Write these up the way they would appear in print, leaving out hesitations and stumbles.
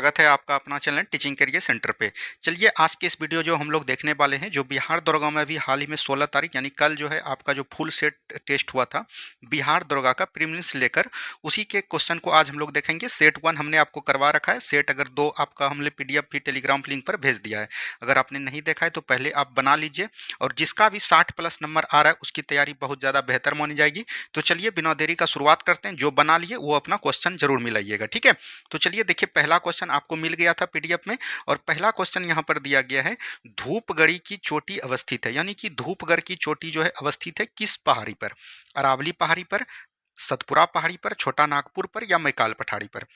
स्वागत है आपका अपना चैनल टीचिंग करियर सेंटर पे। चलिए आज के इस वीडियो जो हम लोग देखने वाले हैं, जो बिहार दरोगा में अभी हाल ही में 16 तारीख यानी कल जो है आपका जो फुल सेट टेस्ट हुआ था बिहार दरोगा का प्रीलिम्स लेकर, उसी के क्वेश्चन को आज हम लोग देखेंगे। सेट 1 हमने आपको करवा रखा है, सेट अगर 2 आपका हमने पीडीएफ भी टेलीग्राम लिंक पर भेज दिया है। अगर आपने नहीं देखा है तो पहले आप बना लीजिए, और जिसका भी 60+ नंबर आ रहा है उसकी तैयारी बहुत ज़्यादा बेहतर मानी जाएगी। तो चलिए बिना देरी का शुरुआत करते हैं। जो बना लिए वो अपना क्वेश्चन जरूर मिलाइएगा, ठीक है। तो चलिए देखिए, पहला क्वेश्चन आपको मिल गया था पीडीएफ में, और पहला क्वेश्चन यहाँ पर दिया गया है, धूपगढ़ी की चोटी अवस्थित है, यानी कि धूपगढ़ की चोटी जो है अवस्थित है किस पहाड़ी पर? अरावली पहाड़ी पर, सतपुरा पहाड़ी पर, छोटा नागपुर पर, या मैकाल पठारी पर?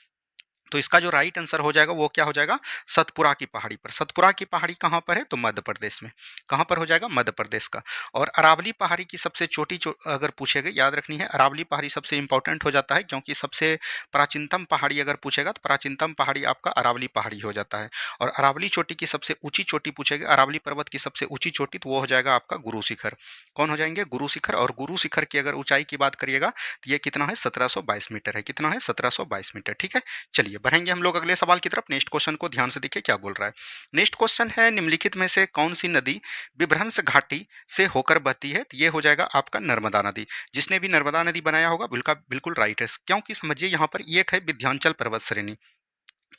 तो इसका जो राइट आंसर हो जाएगा वो क्या हो जाएगा? सतपुरा की पहाड़ी पर। सतपुरा की पहाड़ी कहाँ पर है? तो मध्य प्रदेश में। कहाँ पर हो जाएगा? मध्य प्रदेश का। और अरावली पहाड़ी की सबसे छोटी अगर पूछेगा, याद रखनी है, अरावली पहाड़ी सबसे इंपॉर्टेंट हो जाता है, क्योंकि सबसे प्राचीनतम पहाड़ी अगर पूछेगा तो प्राचीनतम पहाड़ी आपका अरावली पहाड़ी हो जाता है। और अरावली चोटी की सबसे ऊंची चोटी पूछेगा, अरावली पर्वत की सबसे ऊंची चोटी, तो वो हो जाएगा आपका गुरु शिखर। कौन हो जाएंगे? गुरु शिखर। और गुरु शिखर की अगर ऊंचाई की बात करिएगा तो ये कितना है? 1722 मीटर है। कितना है? 1722 मीटर, ठीक है। चलिए बढ़ेंगे हम लोग अगले सवाल की तरफ। नेक्स्ट क्वेश्चन को ध्यान से देखिए क्या बोल रहा है। नेक्स्ट क्वेश्चन है, निम्नलिखित में से कौन सी नदी विभ्रंश घाटी से होकर बहती है? तो ये हो जाएगा आपका नर्मदा नदी। जिसने भी नर्मदा नदी बनाया होगा बिल्कुल राइट है, क्योंकि समझिए यहाँ पर एक है विंध्याचल पर्वत श्रेणी।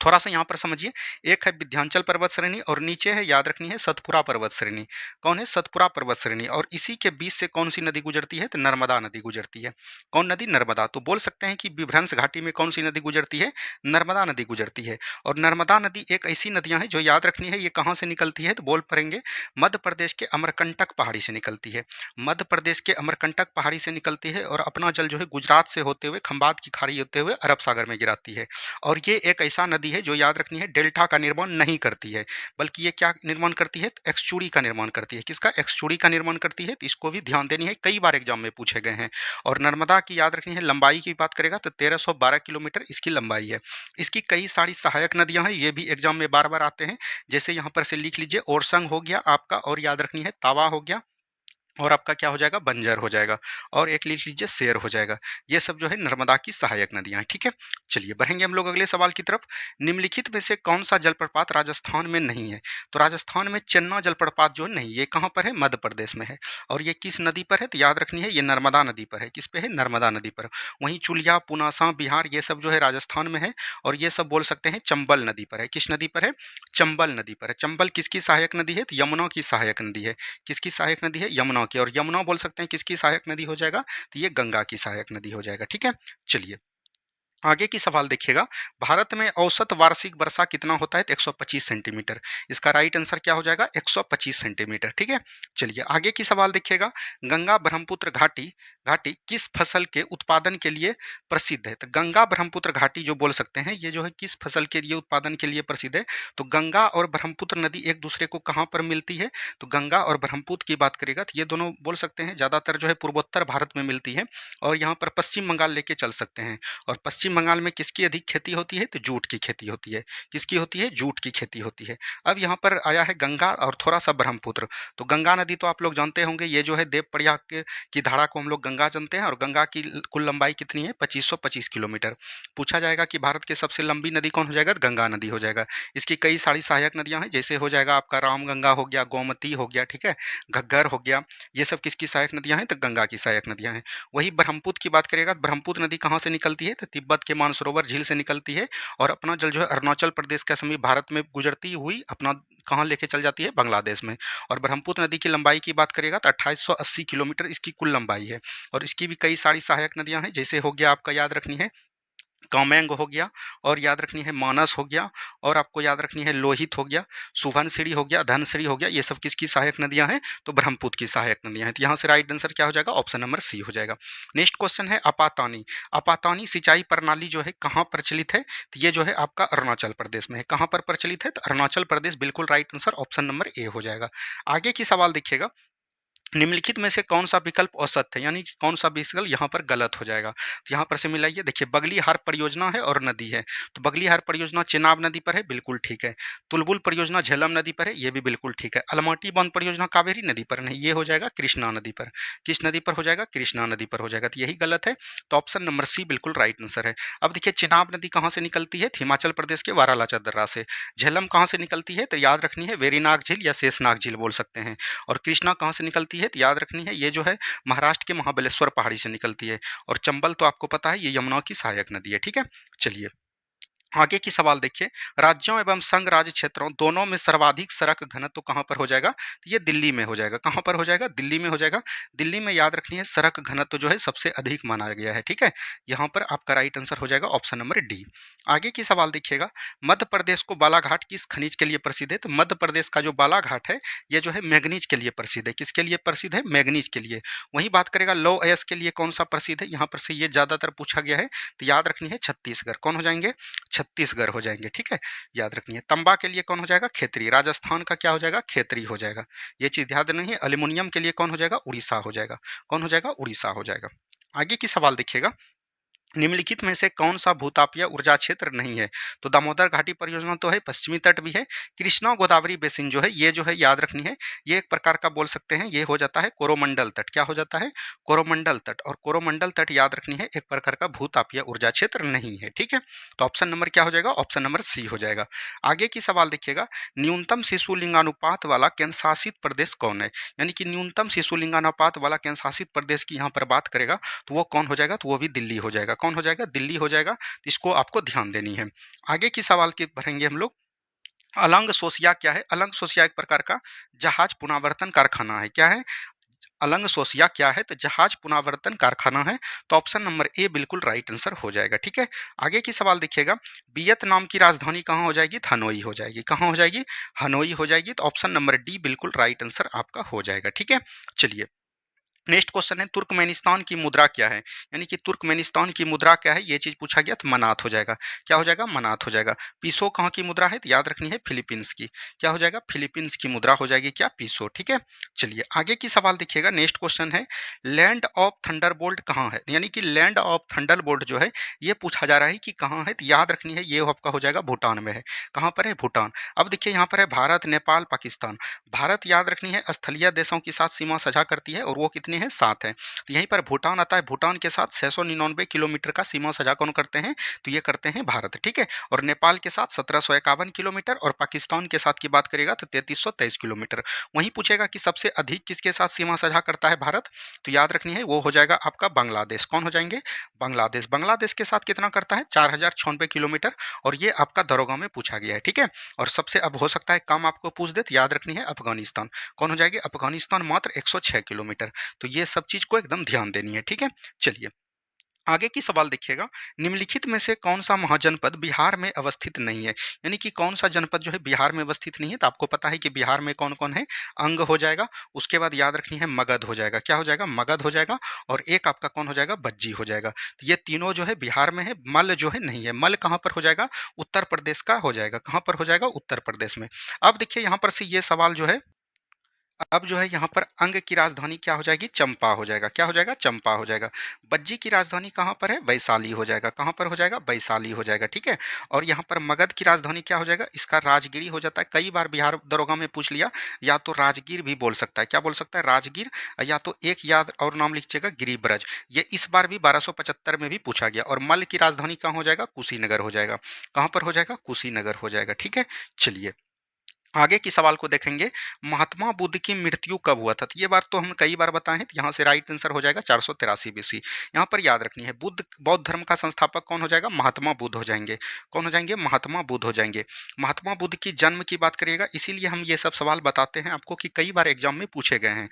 थोड़ा सा यहाँ पर समझिए, एक है विंध्याचल पर्वत श्रेणी और नीचे है, याद रखनी है, सतपुरा पर्वत श्रेणी। कौन है? सतपुरा पर्वत श्रेणी। और इसी के बीच से कौन सी नदी गुजरती है? तो नर्मदा नदी गुजरती है। कौन नदी? नर्मदा। तो बोल सकते हैं कि विभ्रंश घाटी में कौन सी नदी गुजरती है? नर्मदा नदी गुजरती है। और नर्मदा नदी एक ऐसी नदियां हैं जो याद रखनी है, ये कहाँ से निकलती है? तो बोल पड़ेंगे मध्य प्रदेश के अमरकंटक पहाड़ी से निकलती है। मध्य प्रदेश के अमरकंटक पहाड़ी से निकलती है और अपना जल जो है गुजरात से होते हुए खंबात की खाड़ी होते हुए अरब सागर में गिराती है। और ये एक ऐसा नदी है जो याद रखनी है डेल्टा का निर्माण नहीं करती है, बल्कि ये क्या निर्माण करती है? एक्सचूड़ी का निर्माण करती है। किसका? एक्सचूड़ी का निर्माण करती है। तो इसको भी ध्यान देनी है, कई बार एग्जाम में पूछे गए हैं। और नर्मदा की याद रखनी है, लंबाई की बात करेगा तो 1312 किलोमीटर इसकी लंबाई है। इसकी कई सारी सहायक नदियां हैं, ये भी एग्जाम में बार बार आते हैं। जैसे यहाँ पर से लिख लीजिए, ओरसंग हो गया आपका, और याद रखनी है तावा हो गया, और आपका क्या हो जाएगा? बंजर हो जाएगा, और एक लिख लीजिए शेर हो जाएगा। ये सब जो है नर्मदा की सहायक नदियां हैं, ठीक है। चलिए बढ़ेंगे हम लोग अगले सवाल की तरफ। निम्नलिखित में से कौन सा जलप्रपात राजस्थान में नहीं है? तो राजस्थान में चन्ना जलप्रपात जो नहीं, ये कहाँ पर है? मध्य प्रदेश में है। और ये किस नदी पर है? तो याद रखनी है, ये नर्मदा नदी पर है। किस पे है? नर्मदा नदी पर। वहीं चुलिया, पुनासा, बिहार, ये सब जो है राजस्थान में है। और ये सब बोल सकते हैं चंबल नदी पर है। किस नदी पर है? चंबल नदी पर है। चंबल किसकी सहायक नदी है? तो यमुना की सहायक नदी है। किसकी सहायक नदी है? यमुना की। और यमुना बोल सकते हैं किसकी सहायक नदी हो जाएगा? तो ये गंगा की सहायक नदी हो जाएगा, ठीक है। चलिए आगे की सवाल देखिएगा। भारत में औसत वार्षिक वर्षा कितना होता है? तो 125 सेंटीमीटर। इसका राइट आंसर क्या हो जाएगा? 125 सेंटीमीटर, ठीक है। चलिए आगे की सवाल देखिएगा। गंगा ब्रह्मपुत्र घाटी घाटी किस फसल के उत्पादन के लिए प्रसिद्ध है? तो गंगा ब्रह्मपुत्र घाटी जो बोल सकते हैं, ये जो है किस फसल के लिए उत्पादन के लिए प्रसिद्ध है? तो गंगा और ब्रह्मपुत्र नदी एक दूसरे को कहाँ पर मिलती है? तो गंगा और ब्रह्मपुत्र की बात करेगा तो ये दोनों बोल सकते हैं ज़्यादातर जो है पूर्वोत्तर भारत में मिलती है, और यहाँ पर पश्चिम बंगाल लेके चल सकते हैं। और पश्चिम बंगाल में किसकी अधिक खेती होती है? तो जूट की खेती होती है। किसकी होती है? जूट की खेती होती है। अब यहाँ पर आया है गंगा और थोड़ा सा ब्रह्मपुत्र। तो गंगा नदी तो आप लोग जानते होंगे, ये जो है देवप्रयाग की धारा को हम लोग गंगा जानते हैं, और गंगा की कुल लंबाई कितनी है? 2525 किलोमीटर। पूछा जाएगा कि भारत की सबसे लंबी नदी कौन हो जाएगा? तो गंगा नदी हो जाएगा। इसकी कई सारी सहायक नदियां हैं, जैसे हो जाएगा आपका रामगंगा हो गया, गोमती हो गया, ठीक है, घग्गर हो गया। ये सब किसकी सहायक नदियां हैं? तो गंगा की सहायक नदियां हैं। वही ब्रह्मपुत्र की बात करेगा, ब्रह्मपुत्र नदी कहाँ से निकलती है? तो तिब्बत के मानसरोवर झील से निकलती है, और अपना जल जो है अरुणाचल प्रदेश के समीप भारत में गुजरती हुई अपना कहाँ लेके चल जाती है? बांग्लादेश में। और ब्रह्मपुत्र नदी की लंबाई की बात करेगा तो 2880 किलोमीटर इसकी कुल लंबाई है। और इसकी भी कई सारी सहायक नदियां हैं, जैसे हो गया आपका, याद रखनी है, कामेंग हो गया, और याद रखनी है मानस हो गया, और आपको याद रखनी है लोहित हो गया, सुबनसिरी हो गया, धनसिरी हो गया। ये सब किसकी सहायक नदियां हैं? तो ब्रह्मपुत्र की सहायक नदियां हैं। तो यहाँ से राइट आंसर क्या हो जाएगा? ऑप्शन नंबर सी हो जाएगा। नेक्स्ट क्वेश्चन है अपातानी। अपातानी सिंचाई प्रणाली जो है कहाँ प्रचलित है? तो ये जो है आपका अरुणाचल प्रदेश में है। कहाँ पर प्रचलित है? तो अरुणाचल प्रदेश, बिल्कुल right answer option number A हो जाएगा। आगे की सवाल देखिएगा। निम्नलिखित में से कौन सा विकल्प औसत है, यानी कि कौन सा विकल्प यहाँ पर गलत हो जाएगा। तो यहाँ पर से मिलाइए, देखिए बगलीहार परियोजना है और नदी है, तो बगलीहार परियोजना चेनाब नदी पर है, बिल्कुल ठीक है। तुलबुल परियोजना झेलम नदी पर है, ये भी बिल्कुल ठीक है। अलमाटी बांध परियोजना कावेरी नदी पर नहीं, ये हो जाएगा कृष्णा नदी पर। किस नदी पर हो जाएगा? कृष्णा नदी पर हो जाएगा, तो यही गलत है। तो ऑप्शन नंबर सी बिल्कुल राइट आंसर है। अब देखिए चेनाब नदी कहाँ से निकलती है? हिमाचल प्रदेश के वारालाचा दर्रा से। झेलम कहाँ से निकलती है? तो याद रखनी है वेरीनाग झील या शेषनाग झील बोल सकते हैं। और कृष्णा कहाँ से निकलती है? तो याद रखनी है ये जो है महाराष्ट्र के महाबलेश्वर पहाड़ी से निकलती है। और चंबल तो आपको पता है ये यमुना की सहायक नदी है, ठीक है। चलिए आगे की सवाल देखिए, राज्यों एवं संघ राज्य क्षेत्रों दोनों में सर्वाधिक सड़क घनत्व कहाँ पर हो जाएगा? तो ये दिल्ली में हो जाएगा। कहाँ पर हो जाएगा? दिल्ली में हो जाएगा। दिल्ली में याद रखनी है सड़क घनत्व जो है सबसे अधिक माना गया है, ठीक है। यहाँ पर आपका राइट आंसर हो जाएगा ऑप्शन नंबर डी। आगे की सवाल देखिएगा, मध्य प्रदेश को बालाघाट किस खनिज के लिए प्रसिद्ध है? तो मध्य प्रदेश का जो बालाघाट है ये जो है मैग्नीज के लिए प्रसिद्ध है। किसके लिए प्रसिद्ध है? मैग्नीज के लिए। वही बात करेगा लौह अयस्क के लिए कौन सा प्रसिद्ध है? यहाँ पर से ये ज्यादातर पूछा गया है, तो याद रखनी है छत्तीसगढ़। कौन हो जाएंगे? छत्तीसगढ़ हो जाएंगे, ठीक है। याद रखनी है। तंबा के लिए कौन हो जाएगा? खेतरी। राजस्थान का क्या हो जाएगा? खेतरी हो जाएगा। ये चीज ध्यान देनी है। एल्यूमिनियम के लिए कौन हो जाएगा? उड़ीसा हो जाएगा। कौन हो जाएगा? उड़ीसा हो जाएगा। आगे की सवाल देखिएगा, निम्नलिखित में से कौन सा भूतापीय ऊर्जा क्षेत्र नहीं है? तो दामोदर घाटी परियोजना तो है, पश्चिमी तट भी है। कृष्णा गोदावरी बेसिन जो है ये जो है याद रखनी है, ये एक प्रकार का बोल सकते हैं, ये हो जाता है कोरोमंडल तट। क्या हो जाता है? कोरोमंडल तट। और कोरोमंडल तट याद रखनी है एक प्रकार का भूतापीय ऊर्जा क्षेत्र नहीं है, ठीक है। तो ऑप्शन नंबर क्या हो जाएगा? ऑप्शन नंबर सी हो जाएगा। आगे की सवाल देखिएगा, न्यूनतम शिशु लिंगानुपात वाला केंद्र शासित प्रदेश कौन है? यानी कि न्यूनतम शिशु लिंगानुपात वाला केंद्र शासित प्रदेश की यहाँ पर बात करेगा तो वो कौन हो जाएगा? तो वो भी दिल्ली हो जाएगा। कौन हो जाएगा? दिल्ली हो जाएगा। इसको आपको ध्यान देनी है। आगे की सवाल की भरेंगे हम लोग, अलंग सोसिया क्या है? अलंग सोसिया एक प्रकार का जहाज पुनरावर्तन कारखाना है। क्या है? अलंग सोसिया क्या है? तो जहाज पुनरावर्तन कारखाना है। तो ऑप्शन नंबर ए बिल्कुल राइट आंसर हो जाएगा, ठीक है। आगे की सवाल देखिएगा, वियतनाम की राजधानी कहाँ हो जाएगी? हनोई हो जाएगी। कहाँ हो जाएगी? हनोई हो जाएगी। तो ऑप्शन नंबर डी बिल्कुल राइट आंसर आपका हो जाएगा, ठीक है। चलिए नेक्स्ट क्वेश्चन है, तुर्कमेनिस्तान की मुद्रा क्या है? यानी कि तुर्कमेनिस्तान की मुद्रा क्या है, ये चीज पूछा गया तो मनात हो जाएगा। क्या हो जाएगा? मनात हो जाएगा। पीसो कहाँ की मुद्रा है? तो याद रखनी है फिलीपींस की। क्या हो जाएगा? फिलीपींस की मुद्रा हो जाएगी क्या? पीसो, ठीक है। चलिए आगे की सवाल देखिएगा, नेक्स्ट क्वेश्चन है, लैंड ऑफ थंडरबोल्ट कहाँ है? यानी कि लैंड ऑफ थंडरबोल्ट जो है ये पूछा जा रहा है कि कहाँ है, तो याद रखनी है ये आपका हो जाएगा भूटान में है। कहाँ पर है? भूटान। अब देखिए यहाँ पर है भारत, नेपाल, पाकिस्तान। भारत याद रखनी है स्थलीय देशों के साथ सीमा साझा करती है और वो कितनी है? 7 है। तो यहीं पर भूटान आता है, भूटान के साथ 699 किलोमीटर का सीमा साझा कौन करते हैं? तो ये करते हैं भारत, ठीक है। और नेपाल के साथ 1751 किलोमीटर और पाकिस्तान के साथ की बात करेगा तो 3323 किलोमीटर। वहीं पूछेगा कि सबसे अधिक किसके साथ सीमा साझा करता है भारत? तो याद रखनी है वो हो जाएगा आपका बांग्लादेश। कौन हो जाएंगे? बांग्लादेश। बांग्लादेश के साथ कितना करता है? 4096 किलोमीटर। और ये आपका दरोगा में पूछा गया है, ठीक है। और सबसे अब हो सकता है कम आपको पूछ दे, तो याद रखनी है अफगानिस्तान। कौन हो जाएगी? अफगानिस्तान मात्र 106 किलोमीटर। तो ये सब चीज को एकदम ध्यान देनी है, ठीक है। चलिए आगे की सवाल देखिएगा, निम्नलिखित में से कौन सा महाजनपद बिहार में अवस्थित नहीं है? यानी कि कौन सा जनपद जो है बिहार में अवस्थित नहीं है? तो आपको पता है कि बिहार में कौन कौन है? अंग हो जाएगा। उसके बाद याद रखनी है मगध हो जाएगा। क्या हो जाएगा? मगध हो जाएगा। और एक आपका कौन हो जाएगा? बज्जी हो जाएगा। तो ये तीनों जो है बिहार में है। मल जो है नहीं है। मल कहाँ पर हो जाएगा? उत्तर प्रदेश का हो जाएगा। कहाँ पर हो जाएगा? उत्तर प्रदेश में। अब देखिए यहाँ पर से ये सवाल जो है, अब जो है यहाँ पर अंग की राजधानी क्या हो जाएगी? चंपा हो जाएगा। क्या हो जाएगा? चंपा हो जाएगा। बज्जी की राजधानी कहाँ पर है? वैशाली हो जाएगा। कहाँ पर हो जाएगा? वैशाली हो जाएगा, ठीक है। और यहाँ पर मगध की राजधानी क्या हो जाएगा? इसका राजगिरी हो जाता है। कई बार बिहार दरोगा में पूछ लिया, या तो राजगीर भी बोल सकता है। क्या बोल सकता है? राजगीर। या तो एक याद और नाम लिखिएगा गिरिब्रज। ये इस बार भी 1275 में भी पूछा गया। और मल्ल की राजधानी कहाँ हो जाएगा? कुशीनगर हो जाएगा। कहाँ पर हो जाएगा? कुशीनगर हो जाएगा, ठीक है। चलिए आगे की सवाल को देखेंगे, महात्मा बुद्ध की मृत्यु कब हुआ था? तो ये बार तो हम कई बार बताए हैं, तो यहाँ से राइट आंसर हो जाएगा 483 बीसी। यहाँ पर याद रखनी है बुद्ध बौद्ध धर्म का संस्थापक कौन हो जाएगा? महात्मा बुद्ध हो जाएंगे। कौन हो जाएंगे? महात्मा बुद्ध हो जाएंगे। महात्मा बुद्ध की जन्म की बात करिएगा, इसीलिए हम ये सब सवाल बताते हैं आपको कि कई बार एग्जाम में पूछे गए हैं।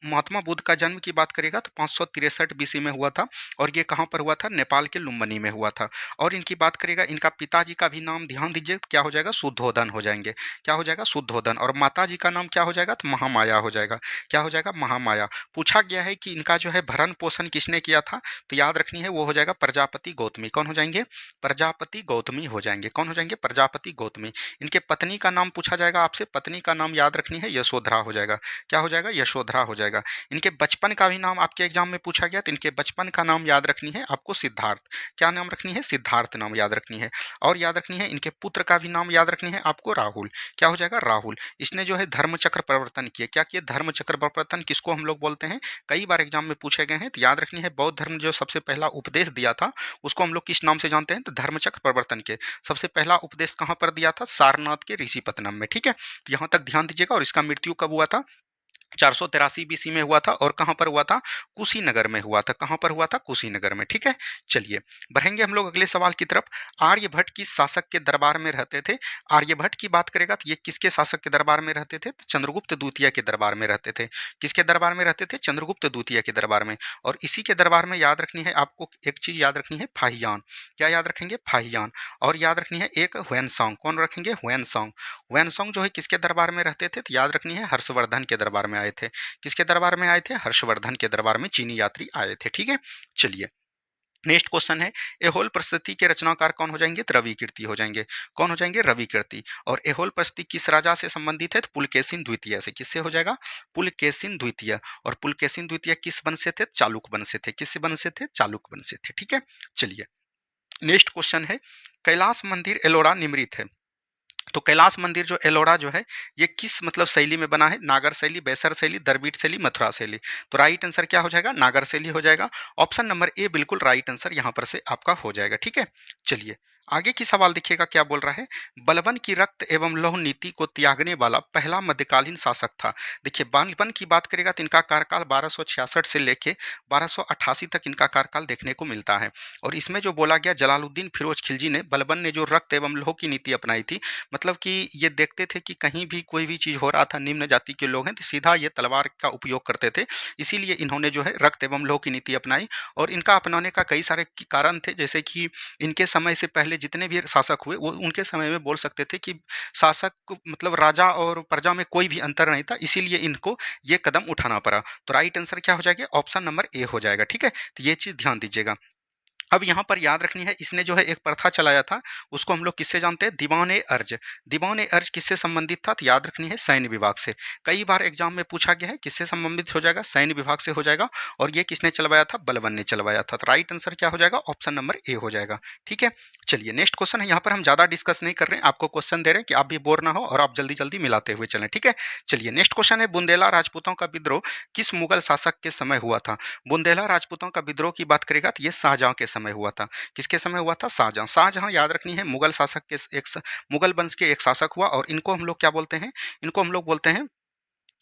महात्मा बुद्ध का जन्म की बात करिएगा तो 563 बीसी में हुआ था। और ये कहाँ पर हुआ था? नेपाल के लुम्बिनी में हुआ था। और इनकी बात करिएगा, इनका पिताजी का भी नाम ध्यान दीजिए, क्या हो जाएगा? शुद्धोधन हो जाएंगे। क्या हो जाएगा? शुद्धोदन। और माता जी का नाम क्या हो जाएगा? तो महामाया हो जाएगा। क्या हो जाएगा? महामाया। पूछा गया है कि इनका जो है भरण पोषण किसने किया था? तो याद रखनी है वो हो जाएगा प्रजापति गौतमी। कौन हो जाएंगे? प्रजापति गौतमी हो जाएंगे। कौन हो जाएंगे? प्रजापति गौतमी। इनके पत्नी का नाम पूछा जाएगा आपसे, पत्नी का नाम याद रखनी है यशोधरा हो जाएगा। क्या हो जाएगा? यशोधरा हो जाएगा। इनके बचपन का भी नाम आपके एग्जाम में पूछा गया, तो इनके बचपन का नाम याद रखनी है आपको सिद्धार्थ। क्या नाम रखनी है? सिद्धार्थ नाम याद रखनी है। और याद रखनी है इनके पुत्र का भी नाम याद रखनी है आपको राहुल। क्या हो जाएगा? राहुल। इसने जो है धर्मचक्र प्रवर्तन किए। क्या किए? धर्मचक्र प्रवर्तन। किसको हम लोग बोलते हैं? कई बार एग्जाम में पूछे गए हैं, तो याद रखनी है बौद्ध धर्म जो सबसे पहला उपदेश दिया था उसको हम लोग किस नाम से जानते हैं? तो धर्मचक्र प्रवर्तन के सबसे पहला उपदेश कहाँ पर दिया था? सारनाथ के ऋषिपत्तनम में। ठीक है, तो यहाँ तक ध्यान दीजिएगा। और इसका मृत्यु कब हुआ था? 483 बीसी में हुआ था। और कहां पर हुआ था? कुशीनगर में हुआ था। कहां पर हुआ था? कुशीनगर में। ठीक है, चलिए बढ़ेंगे हम लोग अगले सवाल की तरफ। आर्यभट्ट किस शासक के दरबार में रहते थे? आर्यभट्ट की बात करेगा तो ये किसके शासक के दरबार में रहते थे? तो चंद्रगुप्त द्वितीय के दरबार में रहते थे। किसके दरबार में रहते थे? चंद्रगुप्त द्वितीय के दरबार में। और इसी के दरबार में याद रखनी है आपको एक चीज, याद रखनी है फाहियान। क्या याद रखेंगे? फाहियान। और याद रखनी है एक ह्वेनसांग। कौन रखेंगे? ह्वेनसांग। ह्वेनसांग जो है किसके दरबार में रहते थे? तो याद रखनी है हर्षवर्धन के दरबार में आए थे। किसके दरबार में आए थे? हर्षवर्धन के दरबार में चीनी यात्री आए थे। ठीक है, चलिए नेक्स्ट क्वेश्चन है, एहोल प्रस्तुति के रचनाकार कौन हो जाएंगे? तो रवि कीर्ति हो जाएंगे। कौन हो जाएंगे? रवि कीर्ति। और एहोल प्रस्तुति किस राजा से संबंधित है? तो पुलकेशिन द्वितीय से। किससे हो जाएगा? पुलकेशिन द्वितीय। और पुलकेशिन द्वितीय किस वंश से थे? चालुक्य वंश से थे। किस वंश से थे? चालुक्य वंश से थे। ठीक है, चलिए नेक्स्ट क्वेश्चन है, कैलाश मंदिर एलोरा निम्रित है। तो कैलाश मंदिर जो एलोरा जो है ये किस मतलब शैली में बना है? नागर शैली, बैसर शैली, द्रविड़ शैली, मथुरा शैली। तो राइट आंसर क्या हो जाएगा? नागर शैली हो जाएगा। ऑप्शन नंबर ए बिल्कुल राइट आंसर यहाँ पर से आपका हो जाएगा। ठीक है, चलिए आगे की सवाल देखिएगा क्या बोल रहा है। बलबन की रक्त एवं लौह नीति को त्यागने वाला पहला मध्यकालीन शासक था। देखिए बलबन की बात करेगा तो इनका कार्यकाल 1266 से लेके 1288 तक इनका कार्यकाल देखने को मिलता है। और इसमें जो बोला गया जलालुद्दीन फिरोज खिलजी ने, बलबन ने जो रक्त एवं लौह की नीति अपनाई थी, मतलब कि ये देखते थे कि कहीं भी कोई भी चीज़ हो रहा था, निम्न जाति के लोग हैं तो सीधा ये तलवार का उपयोग करते थे। इसीलिए इन्होंने जो है रक्त एवं लौह की नीति अपनाई। और इनका अपनाने का कई सारे कारण थे, जैसे कि इनके समय से पहले जितने भी शासक हुए वो उनके समय में बोल सकते थे कि शासक मतलब राजा और प्रजा में कोई भी अंतर नहीं था, इसीलिए इनको ये कदम उठाना पड़ा। तो राइट आंसर क्या हो जाएगा? ऑप्शन नंबर ए हो जाएगा। ठीक है, तो ये चीज़ ध्यान दीजिएगा। अब यहाँ पर याद रखनी है इसने जो है एक प्रथा चलाया था, उसको हम लोग किससे जानते हैं? दीवाने अर्ज। दीवाने अर्ज किससे संबंधित था? तो याद रखनी है सैन्य विभाग से। कई बार एग्जाम में पूछा गया है, किससे संबंधित हो जाएगा? सैन्य विभाग से हो जाएगा। और ये किसने चलवाया था? बलबन ने चलवाया था। तो राइट आंसर क्या हो जाएगा? ऑप्शन नंबर ए हो जाएगा। ठीक है, चलिए नेक्स्ट क्वेश्चन है। यहाँ पर हम ज्यादा डिस्कस नहीं कर रहे हैं, आपको क्वेश्चन दे रहे हैं कि आप भी बोर ना हो और आप जल्दी जल्दी मिलाते हुए चलें। ठीक है, चलिए नेक्स्ट क्वेश्चन है, बुंदेला राजपूतों का विद्रोह किस मुगल शासक के समय हुआ था? बुंदेला राजपूतों का विद्रोह की बात करेगा तो ये शाहजहां के समय हुआ था। किसके समय हुआ था? शाहजहां। शाहजहां याद रखनी है मुगल शासक के मुगल वंश के एक शासक हुआ। और इनको हम लोग क्या बोलते हैं? इनको हम लोग बोलते हैं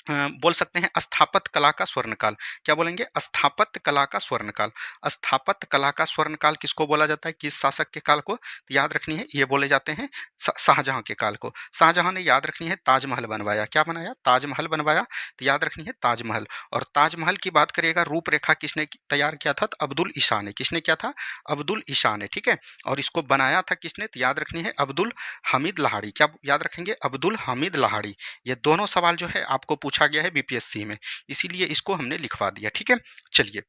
बोल सकते हैं स्थापत्य कला का स्वर्णकाल। क्या बोलेंगे? स्थापत्य कला का स्वर्णकाल। स्थापत्य कला का स्वर्णकाल किसको बोला जाता है? किस शासक के काल को? तो याद रखनी है ये बोले जाते हैं शाहजहां के काल को। शाहजहां ने याद रखनी है ताजमहल बनवाया। क्या बनाया? ताजमहल बनवाया। तो याद रखनी है ताजमहल। और ताजमहल की बात करिएगा रूपरेखा किसने तैयार किया था? तो अब्दुल ईसा ने। किसने किया था? अब्दुल ईसा ने। ठीक है, और इसको बनाया था किसने? तो याद रखनी है अब्दुल हमीद लाहड़ी। क्या याद रखेंगे? अब्दुल हमीद लाहड़ी। ये दोनों सवाल जो है आपको पूछा गया है बीपीएससी में, इसीलिए इसको हमने लिखवा दिया। ठीक है, चलिए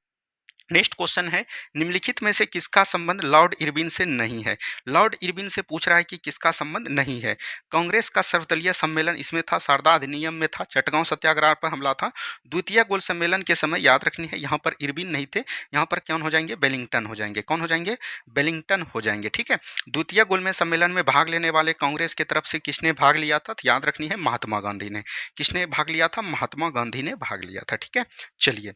नेक्स्ट क्वेश्चन है, निम्नलिखित में से किसका संबंध लॉर्ड इरविन से नहीं है? लॉर्ड इरविन से पूछ रहा है कि किसका संबंध नहीं है। कांग्रेस का सर्वदलीय सम्मेलन इसमें था, शारदा अधिनियम में था, चटगांव सत्याग्रह पर हमला था, द्वितीय गोल सम्मेलन के समय याद रखनी है यहाँ पर इरविन नहीं थे, यहाँ पर कौन हो जाएंगे? वेलिंगटन हो जाएंगे। कौन हो जाएंगे? वेलिंगटन हो जाएंगे। ठीक है, द्वितीय गोल में सम्मेलन में भाग लेने वाले कांग्रेस की तरफ से किसने भाग लिया था? तो याद रखनी है महात्मा गांधी ने। किसने भाग लिया था? महात्मा गांधी ने भाग लिया था। ठीक है, चलिए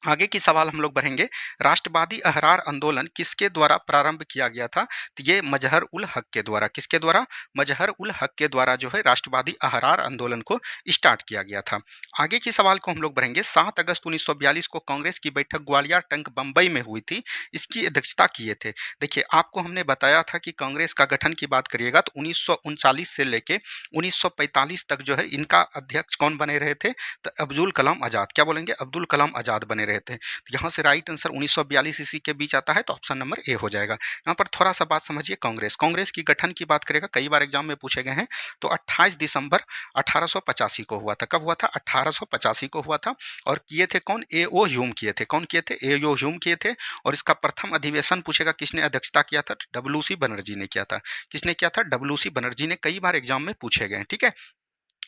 आगे की सवाल हम लोग बढ़ेंगे। राष्ट्रवादी अहरार आंदोलन किसके द्वारा प्रारंभ किया गया था? तो ये मजहर उल हक के द्वारा। किसके द्वारा? मजहर उल हक के द्वारा जो है राष्ट्रवादी अहरार आंदोलन को स्टार्ट किया गया था। आगे की सवाल को हम लोग बढ़ेंगे। 7 अगस्त 1942 को कांग्रेस की बैठक ग्वालियर टंक बंबई में हुई थी, इसकी अध्यक्षता किए थे। देखिए आपको हमने बताया था कि कांग्रेस का गठन की बात करिएगा तो 1939 से लेके 1945 तक जो है इनका अध्यक्ष कौन बने रहे थे? तो अब्दुल कलाम आजाद। क्या बोलेंगे? अब्दुल कलाम आजाद बने रहे थे। तो यहाँ से राइट आंसर 1942 ईस्वी के बीच आता है, तो ऑप्शन नंबर ए हो जाएगा। यहाँ पर थोड़ा सा बात समझिए, कांग्रेस कांग्रेस की गठन की बात करेगा, कई बार एग्जाम में पूछे गए हैं। तो 28 दिसंबर 1885 को हुआ था। कब हुआ था? 1885 को हुआ था। और किए थे कौन? ए ओ ह्यूम किए थे। कौन किए थे? ए ओ ह्यूम किए थे। और इसका प्रथम अधिवेशन पूछेगा किसने अध्यक्षता किया था? डब्ल्यू सी बनर्जी ने किया था। किसने किया था? डब्ल्यू सी बनर्जी ने। कई बार एग्जाम में पूछे गए हैं, ठीक है।